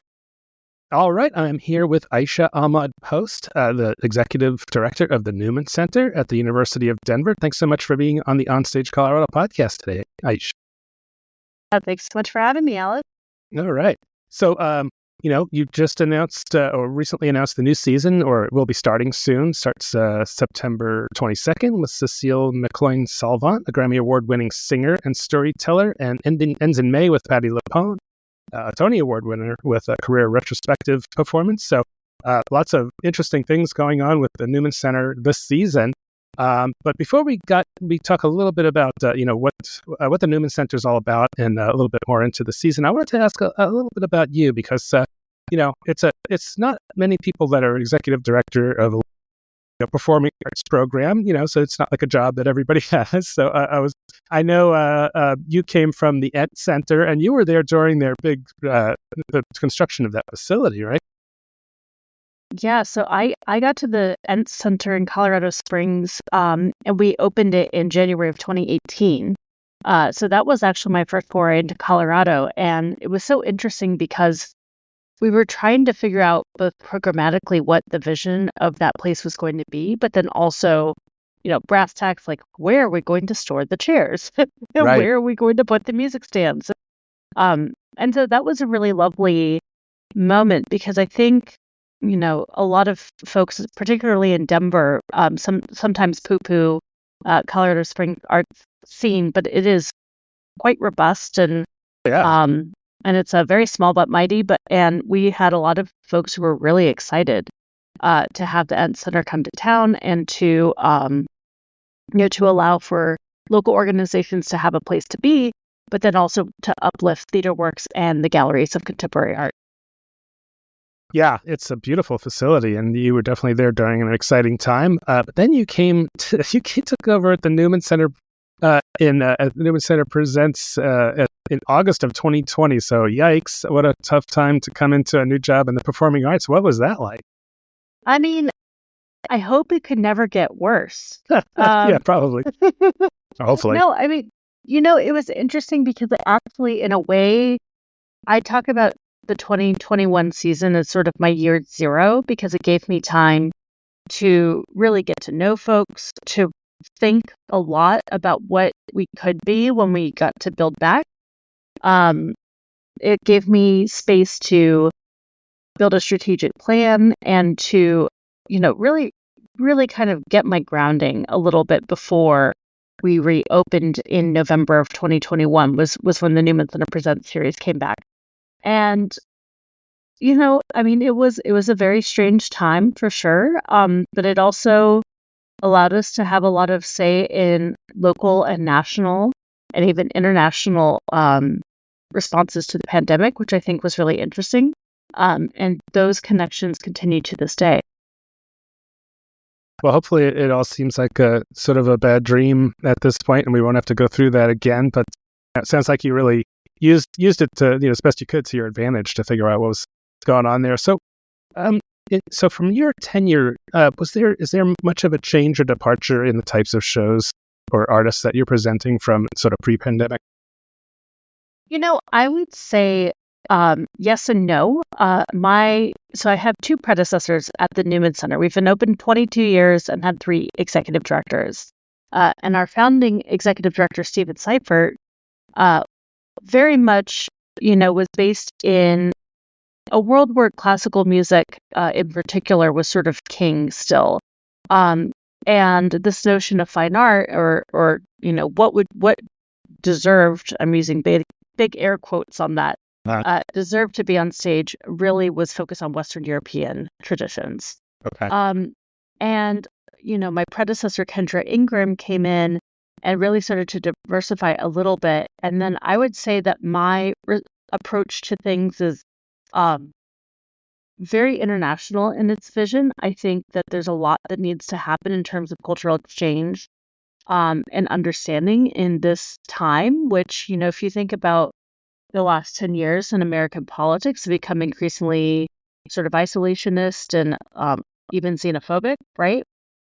All right, I'm here with Aisha Ahmad-Post, the Executive Director of the Newman Center at the University of Denver. Thanks so much for being on the OnStage Colorado podcast today, Aisha. Thanks so much for having me, Alex. All right. So, you just announced or recently announced the new season, or it will be starting soon. Starts September 22nd with Cecile McCloin-Salvant, a Grammy Award-winning singer and storyteller, and ends in May with Patti LuPone, a Tony Award winner with a career retrospective performance. So lots of interesting things going on with the Newman Center this season. But before we talk a little bit about what the Newman Center is all about, and a little bit more into the season, I wanted to ask a little bit about you, because it's not many people that are executive director of a performing arts program, so it's not like a job that everybody has. So I know you came from the Ent Center, and you were there during their big the construction of that facility, right? Yeah, so I got to the Ent Center in Colorado Springs, and we opened it in January of 2018. So that was actually my first foray into Colorado. And it was so interesting because we were trying to figure out both programmatically what the vision of that place was going to be, but then also, brass tacks, like where are we going to store the chairs? And Right. where are we going to put the music stands? And so that was a really lovely moment because I think, a lot of folks, particularly in Denver, sometimes poo-poo Colorado Springs art scene, but it is quite robust and Yeah. it's a very small but mighty. And we had a lot of folks who were really excited to have the Ed Center come to town and to to allow for local organizations to have a place to be, but then also to uplift theater works and the galleries of contemporary art. Yeah, it's a beautiful facility, and you were definitely there during an exciting time. But then you took over at the Newman Center at the Newman Center Presents in August of 2020. So yikes, what a tough time to come into a new job in the performing arts. What was that like? I mean, I hope it could never get worse. Yeah, probably. Hopefully. No, I mean, it was interesting because it actually, in a way, I talk about the 2021 season as sort of my year zero because it gave me time to really get to know folks, to think a lot about what we could be when we got to build back. It gave me space to build a strategic plan and to, really, really kind of get my grounding a little bit before we reopened in November of 2021 was when the Newman Center Presents series came back. And, I mean, it was a very strange time for sure. But it also allowed us to have a lot of say in local and national and even international responses to the pandemic, which I think was really interesting. And those connections continue to this day. Well, hopefully it all seems like a sort of a bad dream at this point, and we won't have to go through that again. But it sounds like you really used it to, as best you could to your advantage to figure out what was going on there. So, so from your tenure, is there much of a change or departure in the types of shows or artists that you're presenting from sort of pre-pandemic? I would say yes and no. So I have two predecessors at the Newman Center. We've been open 22 years and had 3 executive directors. And our founding executive director, Stephen Seifert, very much, was based in a world where classical music, in particular, was sort of king still. And this notion of fine art, or what deserved, I'm using big air quotes on that, deserved to be on stage, really was focused on Western European traditions. Okay. And my predecessor Kendra Ingram came in and really started to diversify a little bit. And then I would say that my approach to things is very international in its vision. I think that there's a lot that needs to happen in terms of cultural exchange and understanding in this time, which, if you think about the last 10 years in American politics, have become increasingly sort of isolationist and even xenophobic, right?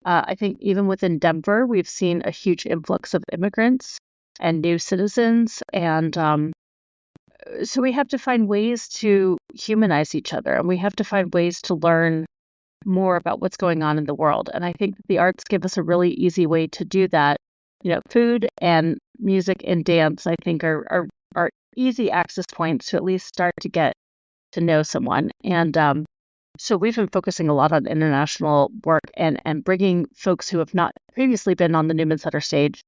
I think even within Denver, we've seen a huge influx of immigrants and new citizens. And so we have to find ways to humanize each other, and we have to find ways to learn more about what's going on in the world. And I think that the arts give us a really easy way to do that. Food and music and dance, I think, are easy access points to at least start to get to know someone. And so we've been focusing a lot on international work and bringing folks who have not previously been on the Newman Center stage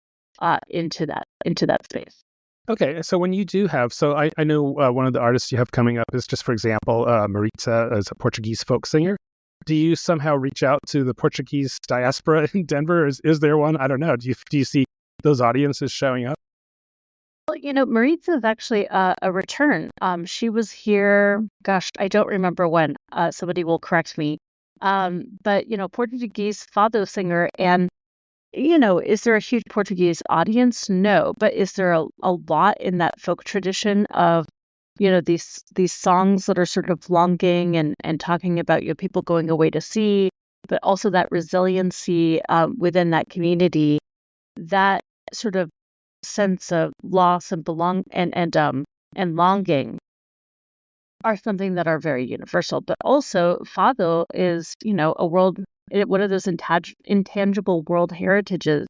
into that space. Okay, so when you do have, I know one of the artists you have coming up is just, for example, Maritza as a Portuguese folk singer. Do you somehow reach out to the Portuguese diaspora in Denver? Is there one? I don't know. Do you see those audiences showing up? Well, Maritza is actually a return. She was here, gosh, I don't remember when. Somebody will correct me. But, Portuguese fado singer. And, is there a huge Portuguese audience? No. But is there a lot in that folk tradition of, these songs that are sort of longing and talking about, people going away to sea, but also that resiliency within that community, that sort of sense of loss and and longing are something that are very universal. But also, Fado is, one of those intangible world heritages,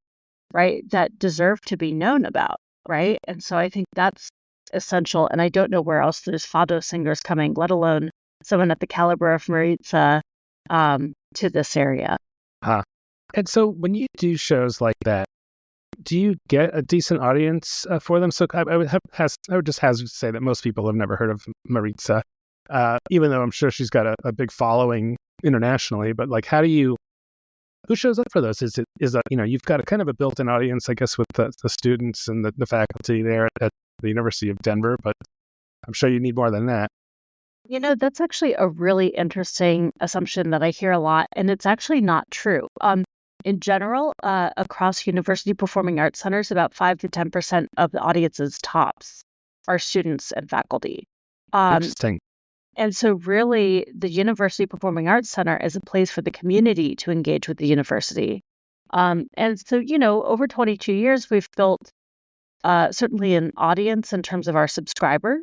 right, that deserve to be known about, right? And so I think that's essential. And I don't know where else there's Fado singers coming, let alone someone at the caliber of Maritza to this area. And so when you do shows like that, do you get a decent audience for them? So I would just hazard to say that most people have never heard of Maritza, even though I'm sure she's got a big following internationally. But like, who shows up for those? Is you've got a kind of a built-in audience, I guess, with the students and the faculty there at the University of Denver, but I'm sure you need more than that. That's actually a really interesting assumption that I hear a lot, and it's actually not true. In general, across university performing arts centers, about 5 to 10% of the audience's tops are students and faculty. Interesting. And so really, the University Performing Arts Center is a place for the community to engage with the university. And so, over 22 years, we've built certainly an audience in terms of our subscribers,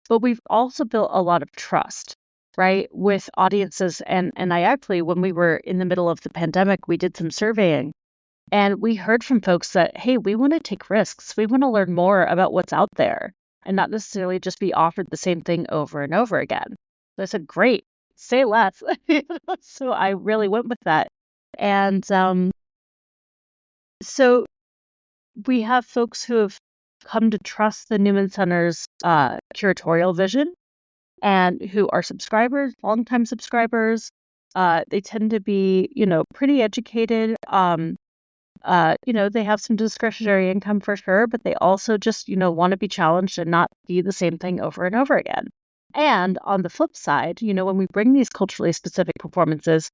but we've also built a lot of trust, right, with audiences. And I actually, when we were in the middle of the pandemic, we did some surveying, and we heard from folks that, hey, we want to take risks. We want to learn more about what's out there and not necessarily just be offered the same thing over and over again. So I said, great, say less. So I really went with that. And so we have folks who have come to trust the Newman Center's curatorial vision and who are subscribers, longtime subscribers. They tend to be, pretty educated. They have some discretionary income for sure, but they also just, want to be challenged and not be the same thing over and over again. And on the flip side, when we bring these culturally specific performances,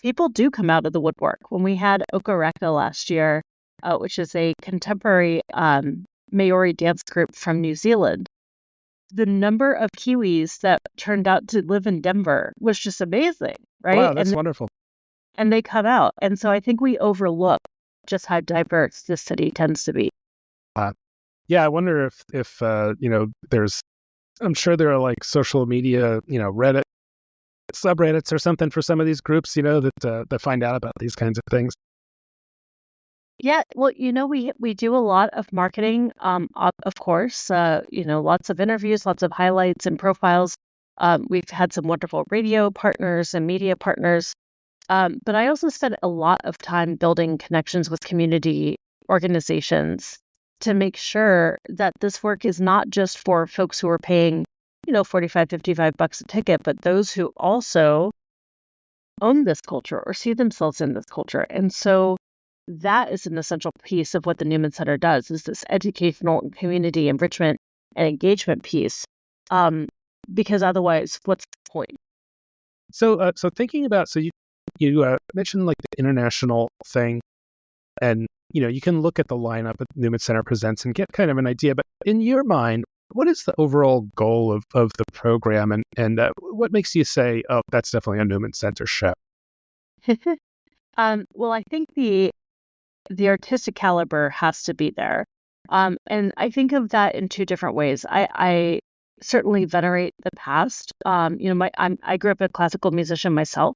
people do come out of the woodwork. When we had Okareka last year, which is a contemporary Maori dance group from New Zealand, the number of Kiwis that turned out to live in Denver was just amazing, right? Wow, that's wonderful. And they come out. And so I think we overlook just how diverse this city tends to be. Yeah, I wonder if there's, I'm sure there are like social media, Reddit subreddits or something for some of these groups, that find out about these kinds of things. Yeah, well, we do a lot of marketing, of course, lots of interviews, lots of highlights and profiles. We've had some wonderful radio partners and media partners. But I also spent a lot of time building connections with community organizations to make sure that this work is not just for folks who are paying, $45, $55 a ticket, but those who also own this culture or see themselves in this culture. And so that is an essential piece of what the Newman Center does, is this educational and community enrichment and engagement piece. Because otherwise, what's the point? So thinking about, you mentioned like the international thing, and you can look at the lineup at Newman Center Presents and get kind of an idea. But in your mind, what is the overall goal of the program, and what makes you say, oh, that's definitely a Newman Center show? Well, I think the artistic caliber has to be there, and I think of that in two different ways. I certainly venerate the past. I grew up a classical musician myself.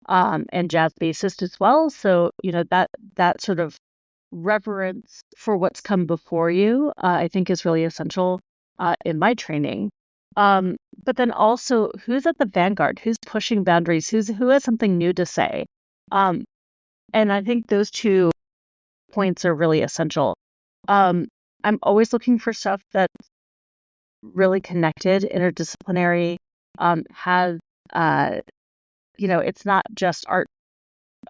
And jazz bassist as well. So, that sort of reverence for what's come before you, I think is really essential in my training. But then also, who's at the vanguard? Who's pushing boundaries? Who has something new to say? And I think those 2 points are really essential. I'm always looking for stuff that's really connected, interdisciplinary, has it's not just art.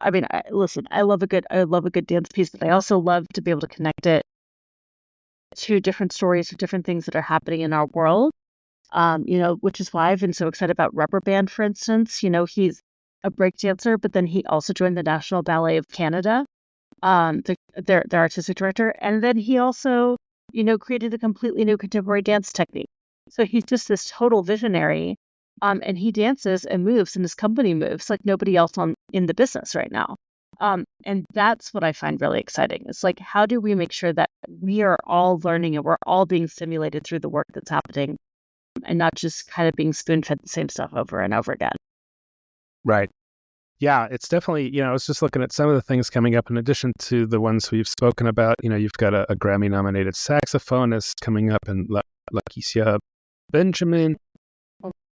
I mean, I love a good dance piece, but I also love to be able to connect it to different stories or different things that are happening in our world. Which is why I've been so excited about Rubber Band, for instance. He's a breakdancer, but then he also joined the National Ballet of Canada, their artistic director, and then he also, created a completely new contemporary dance technique. So he's just this total visionary. And he dances and moves, and his company moves like nobody else in the business right now. And that's what I find really exciting. It's like, how do we make sure that we are all learning and we're all being stimulated through the work that's happening and not just kind of being spoon-fed the same stuff over and over again? Right. Yeah, it's definitely, I was just looking at some of the things coming up in addition to the ones we've spoken about. You've got a Grammy-nominated saxophonist coming up in Lakeisha Benjamin,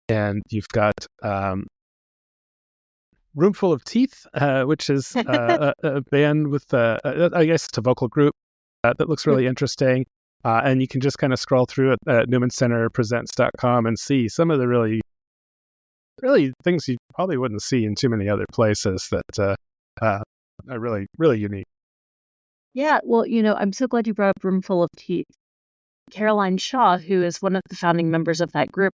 and you've got Roomful of Teeth, which is a band with, I guess it's a vocal group that looks really interesting. And you can just kind of scroll through it at newmancenterpresents.com and see some of the really things you probably wouldn't see in too many other places that are really, really unique. Yeah, well, I'm so glad you brought up Roomful of Teeth. Caroline Shaw, who is one of the founding members of that group,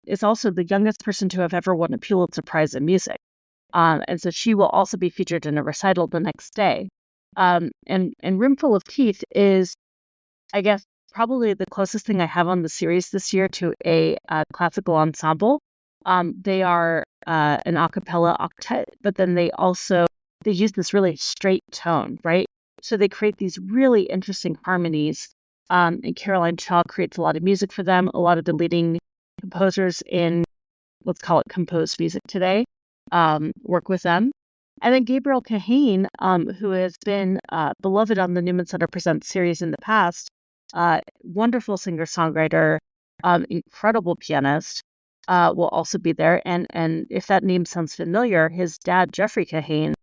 is also the youngest person to have ever won a Pulitzer Prize in music. And so she will also be featured in a recital the next day. And Roomful of Teeth is, I guess, probably the closest thing I have on the series this year to a classical ensemble. They are an a cappella octet, but then they use this really straight tone, right? So they create these really interesting harmonies. And Caroline Shaw creates a lot of music for them. A lot of the leading composers in, let's call it composed music today, work with them. And then Gabriel Kahane, who has been beloved on the Newman Center Presents series in the past, wonderful singer-songwriter, incredible pianist, will also be there. And if that name sounds familiar, his dad, Jeffrey Kahane,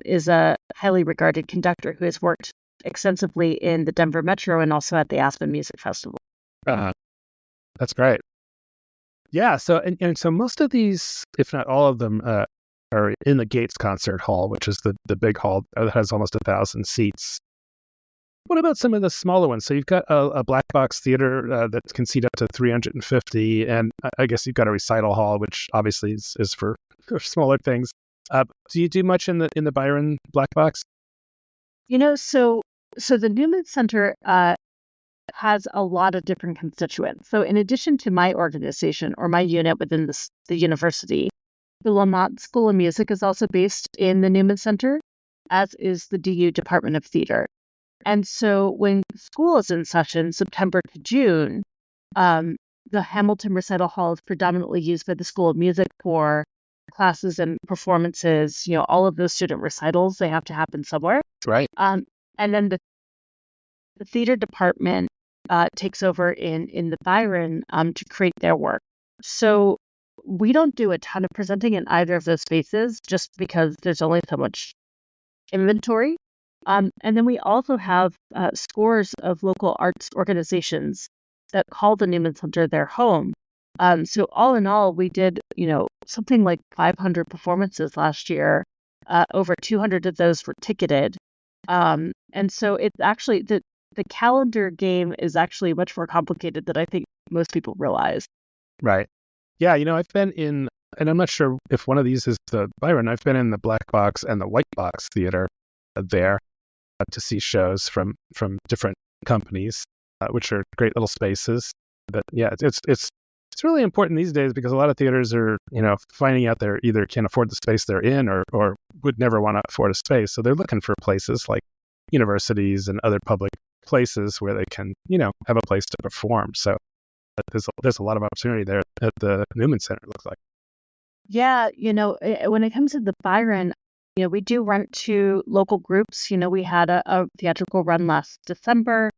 is a highly regarded conductor who has worked extensively in the Denver Metro and also at the Aspen Music Festival. That's great. Yeah, so and so most of these, if not all of them, are in the Gates Concert Hall, which is the big hall that has almost 1,000 seats. What about some of the smaller ones? So you've got a black box theater that can seat up to 350, and I guess you've got a recital hall, which obviously is for smaller things. Do you do much in the Byron black box? So the Newman Center has a lot of different constituents. So in addition to my organization or my unit within the university, the Lamont School of Music is also based in the Newman Center, as is the DU Department of Theater. And so when school is in session, September to June, the Hamilton Recital Hall is predominantly used by the School of Music for classes and performances. All of those student recitals, they have to happen somewhere. Right. And then the theater department takes over in the Byron to create their work. So we don't do a ton of presenting in either of those spaces just because there's only so much inventory. And then we also have scores of local arts organizations that call the Newman Center their home. So all in all, we did, something like 500 performances last year. Over 200 of those were ticketed. And so it's actually, the calendar game is actually much more complicated than I think most people realize. Right. Yeah, I've been in, and I'm not sure if one of these is the Byron, I've been in the black box and the white box theater there to see shows from different companies, which are great little spaces. But yeah, it's really important these days because a lot of theaters are, finding out they either can't afford the space they're in or would never want to afford a space. So they're looking for places like universities and other public places where they can, have a place to perform. So there's a lot of opportunity there at the Newman Center, it looks like. Yeah, when it comes to the Byron, we do rent to local groups. We had a theatrical run last December.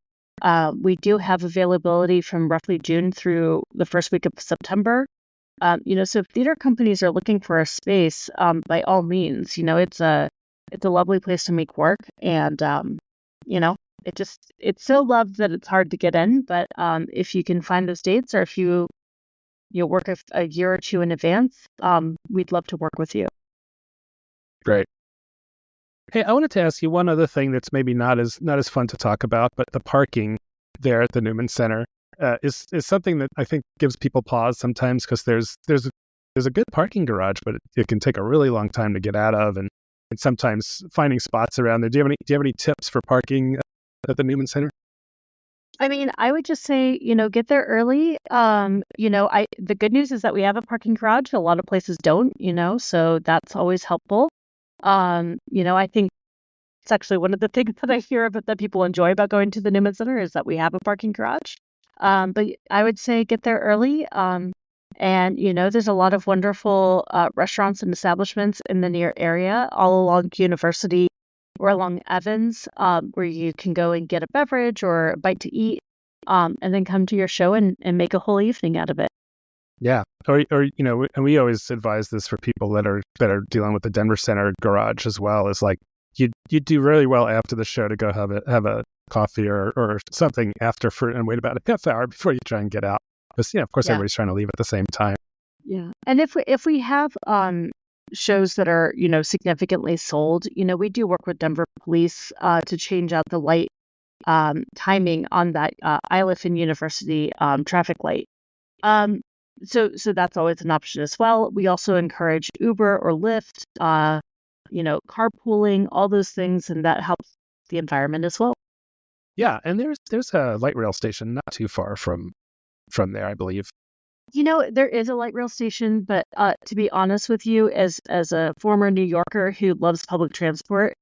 We do have availability from roughly June through the first week of September. So if theater companies are looking for a space, by all means, it's a lovely place to make work. And, it's so loved that it's hard to get in. But if you can find those dates or if you work a year or two in advance, we'd love to work with you. Great. Hey, I wanted to ask you one other thing that's maybe not as fun to talk about, but the parking there at the Newman Center is something that I think gives people pause sometimes because there's a good parking garage, but it can take a really long time to get out of, and sometimes finding spots around there. Do you have any tips for parking at the Newman Center? I mean, I would just say, get there early. The good news is that we have a parking garage. A lot of places don't, so that's always helpful. I think it's actually one of the things that I hear about that people enjoy about going to the Newman Center is that we have a parking garage. But I would say get there early. And, there's a lot of wonderful restaurants and establishments in the near area, all along University or along Evans, where you can go and get a beverage or a bite to eat, and then come to your show and make a whole evening out of it. Yeah. Or and we always advise this for people that are dealing with the Denver Center garage as well, is like, you do really well after the show to go have a coffee or something after and wait about a half hour before you try and get out. Because, of course, everybody's trying to leave at the same time. Yeah. And if we have shows that are, significantly sold, we do work with Denver Police to change out the light timing on that Iliff and University traffic light. So that's always an option as well. We also encourage Uber or Lyft, carpooling, all those things, and that helps the environment as well. Yeah, and there's a light rail station not too far from there, I believe. There is a light rail station, but to be honest with you, as a former New Yorker who loves public transport,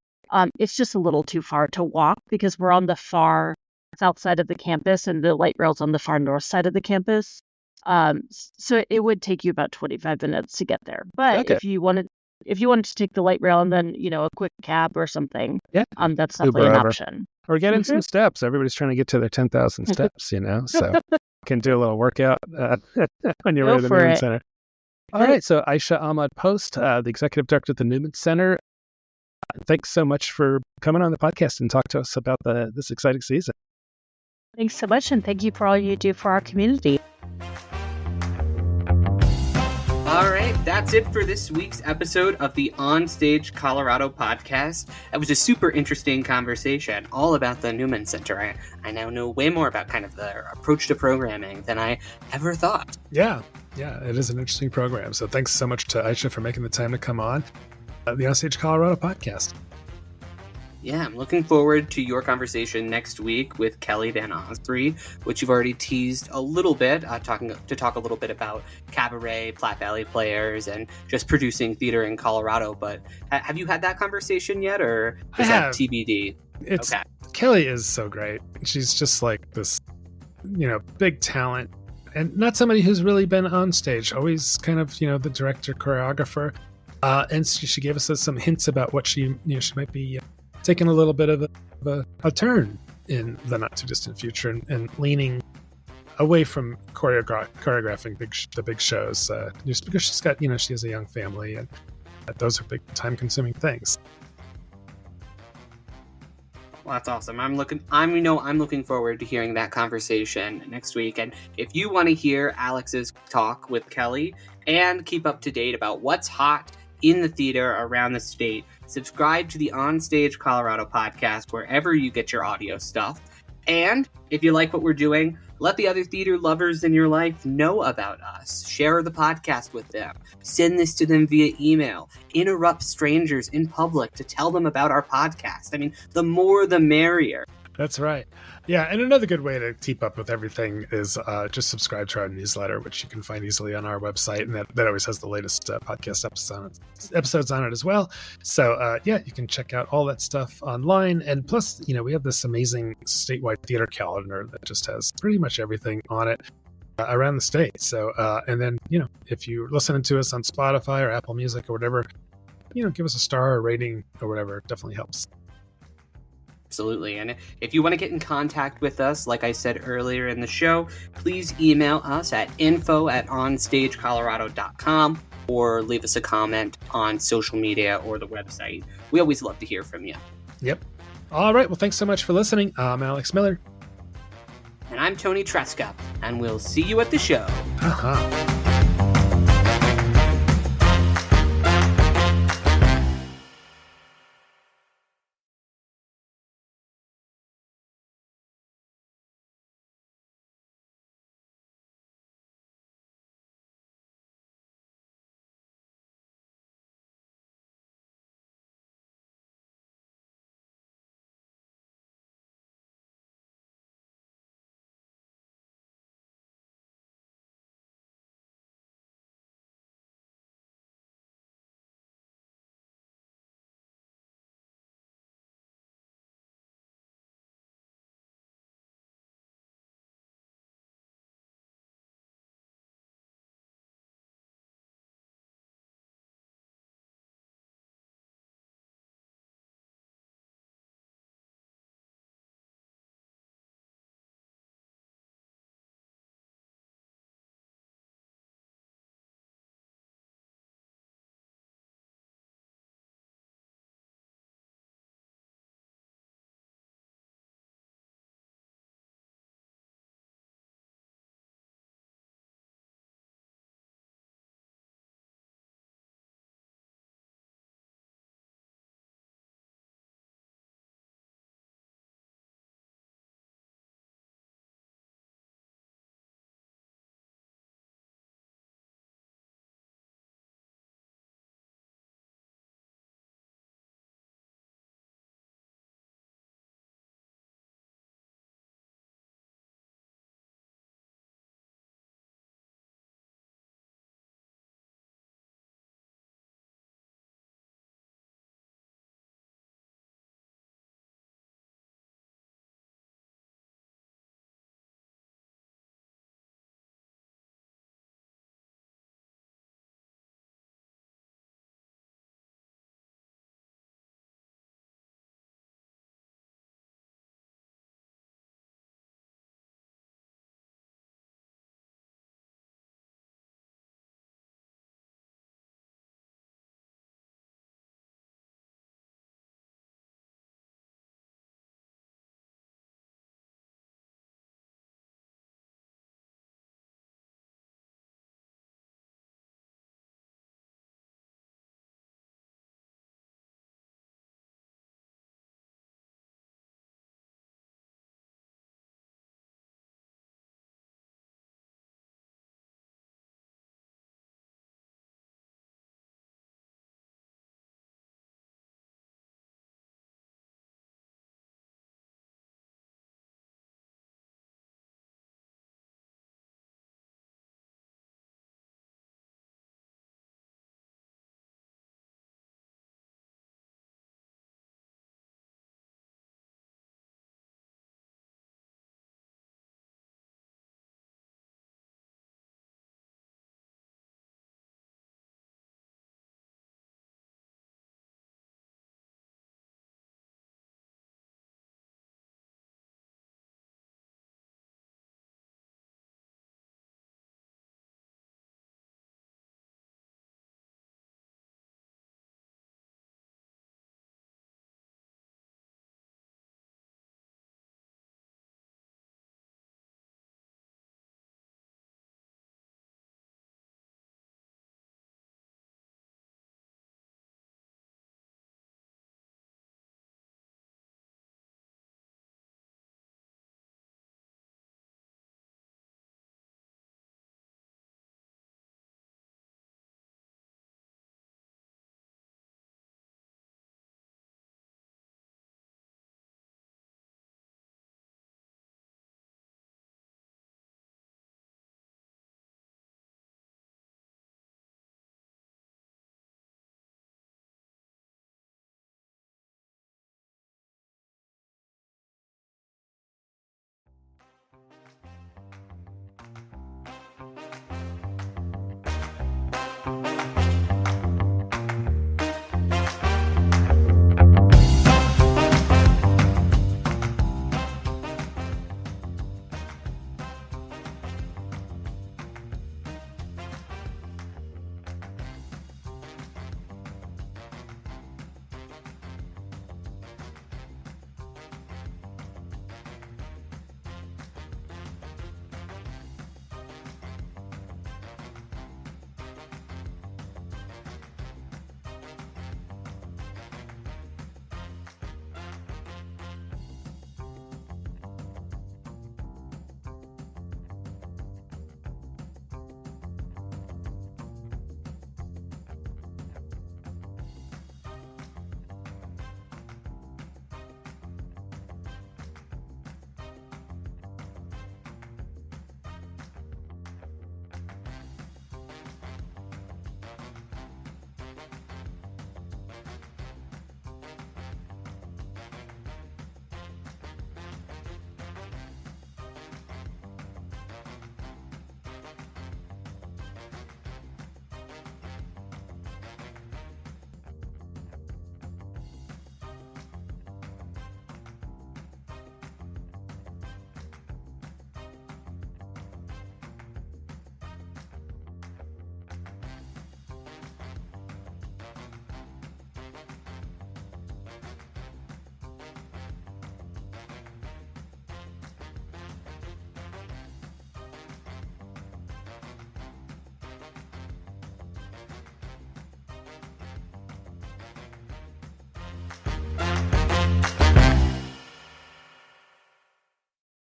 it's just a little too far to walk because we're on the far south side of the campus and the light rail's on the far north side of the campus. So it would take you about 25 minutes to get there. But okay. if you wanted to take the light rail and then, a quick cab or something, that's definitely an option. Or get in some steps. Everybody's trying to get to their 10,000 steps, so can do a little workout on your way to the Newman Center. All right, so Aisha Ahmad-Post, the executive director at the Newman Center, thanks so much for coming on the podcast and talk to us about this exciting season. Thanks so much, and thank you for all you do for our community. All right, that's it for this week's episode of the OnStage Colorado Podcast. It was a super interesting conversation all about the Newman Center. I now know way more about kind of their approach to programming than I ever thought. Yeah, it is an interesting program. So thanks so much to Aisha for making the time to come on the OnStage Colorado Podcast. Yeah, I'm looking forward to your conversation next week with Kelly Van Osprey, which you've already teased a little bit, talk a little bit about cabaret, Platte Valley Players, and just producing theater in Colorado. But have you had that conversation yet, or is that TBD? Okay. Kelly is so great. She's just like this, big talent, and not somebody who's really been on stage. Always kind of, the director, choreographer, and she gave us some hints about what she might be taking a little bit of a turn in the not too distant future and leaning away from choreographing the big shows, just because she's got, she has a young family, and those are big time consuming things. Well, that's awesome. I'm looking forward to hearing that conversation next week. And if you want to hear Alex's talk with Kelly and keep up to date about what's hot in the theater around the state, subscribe to the OnStage Colorado Podcast wherever you get your audio stuff. And if you like what we're doing, let the other theater lovers in your life know about us. Share the podcast with them. Send this to them via email. Interrupt strangers in public to tell them about our podcast. I mean, the more the merrier. That's right. Yeah, and another good way to keep up with everything is just subscribe to our newsletter, which you can find easily on our website, and that always has the latest podcast episodes on it as well. So, you can check out all that stuff online. And plus, we have this amazing statewide theater calendar that just has pretty much everything on it around the state. So, and then, if you're listening to us on Spotify or Apple Music or whatever, give us a star or rating or whatever. It definitely helps. Absolutely. And if you want to get in contact with us, like I said earlier in the show, please email us at info@onstagecolorado.com or leave us a comment on social media or the website. We always love to hear from you. Yep. All right. Well, thanks so much for listening. I'm Alex Miller. And I'm Toni Tresca, and we'll see you at the show. Uh-huh.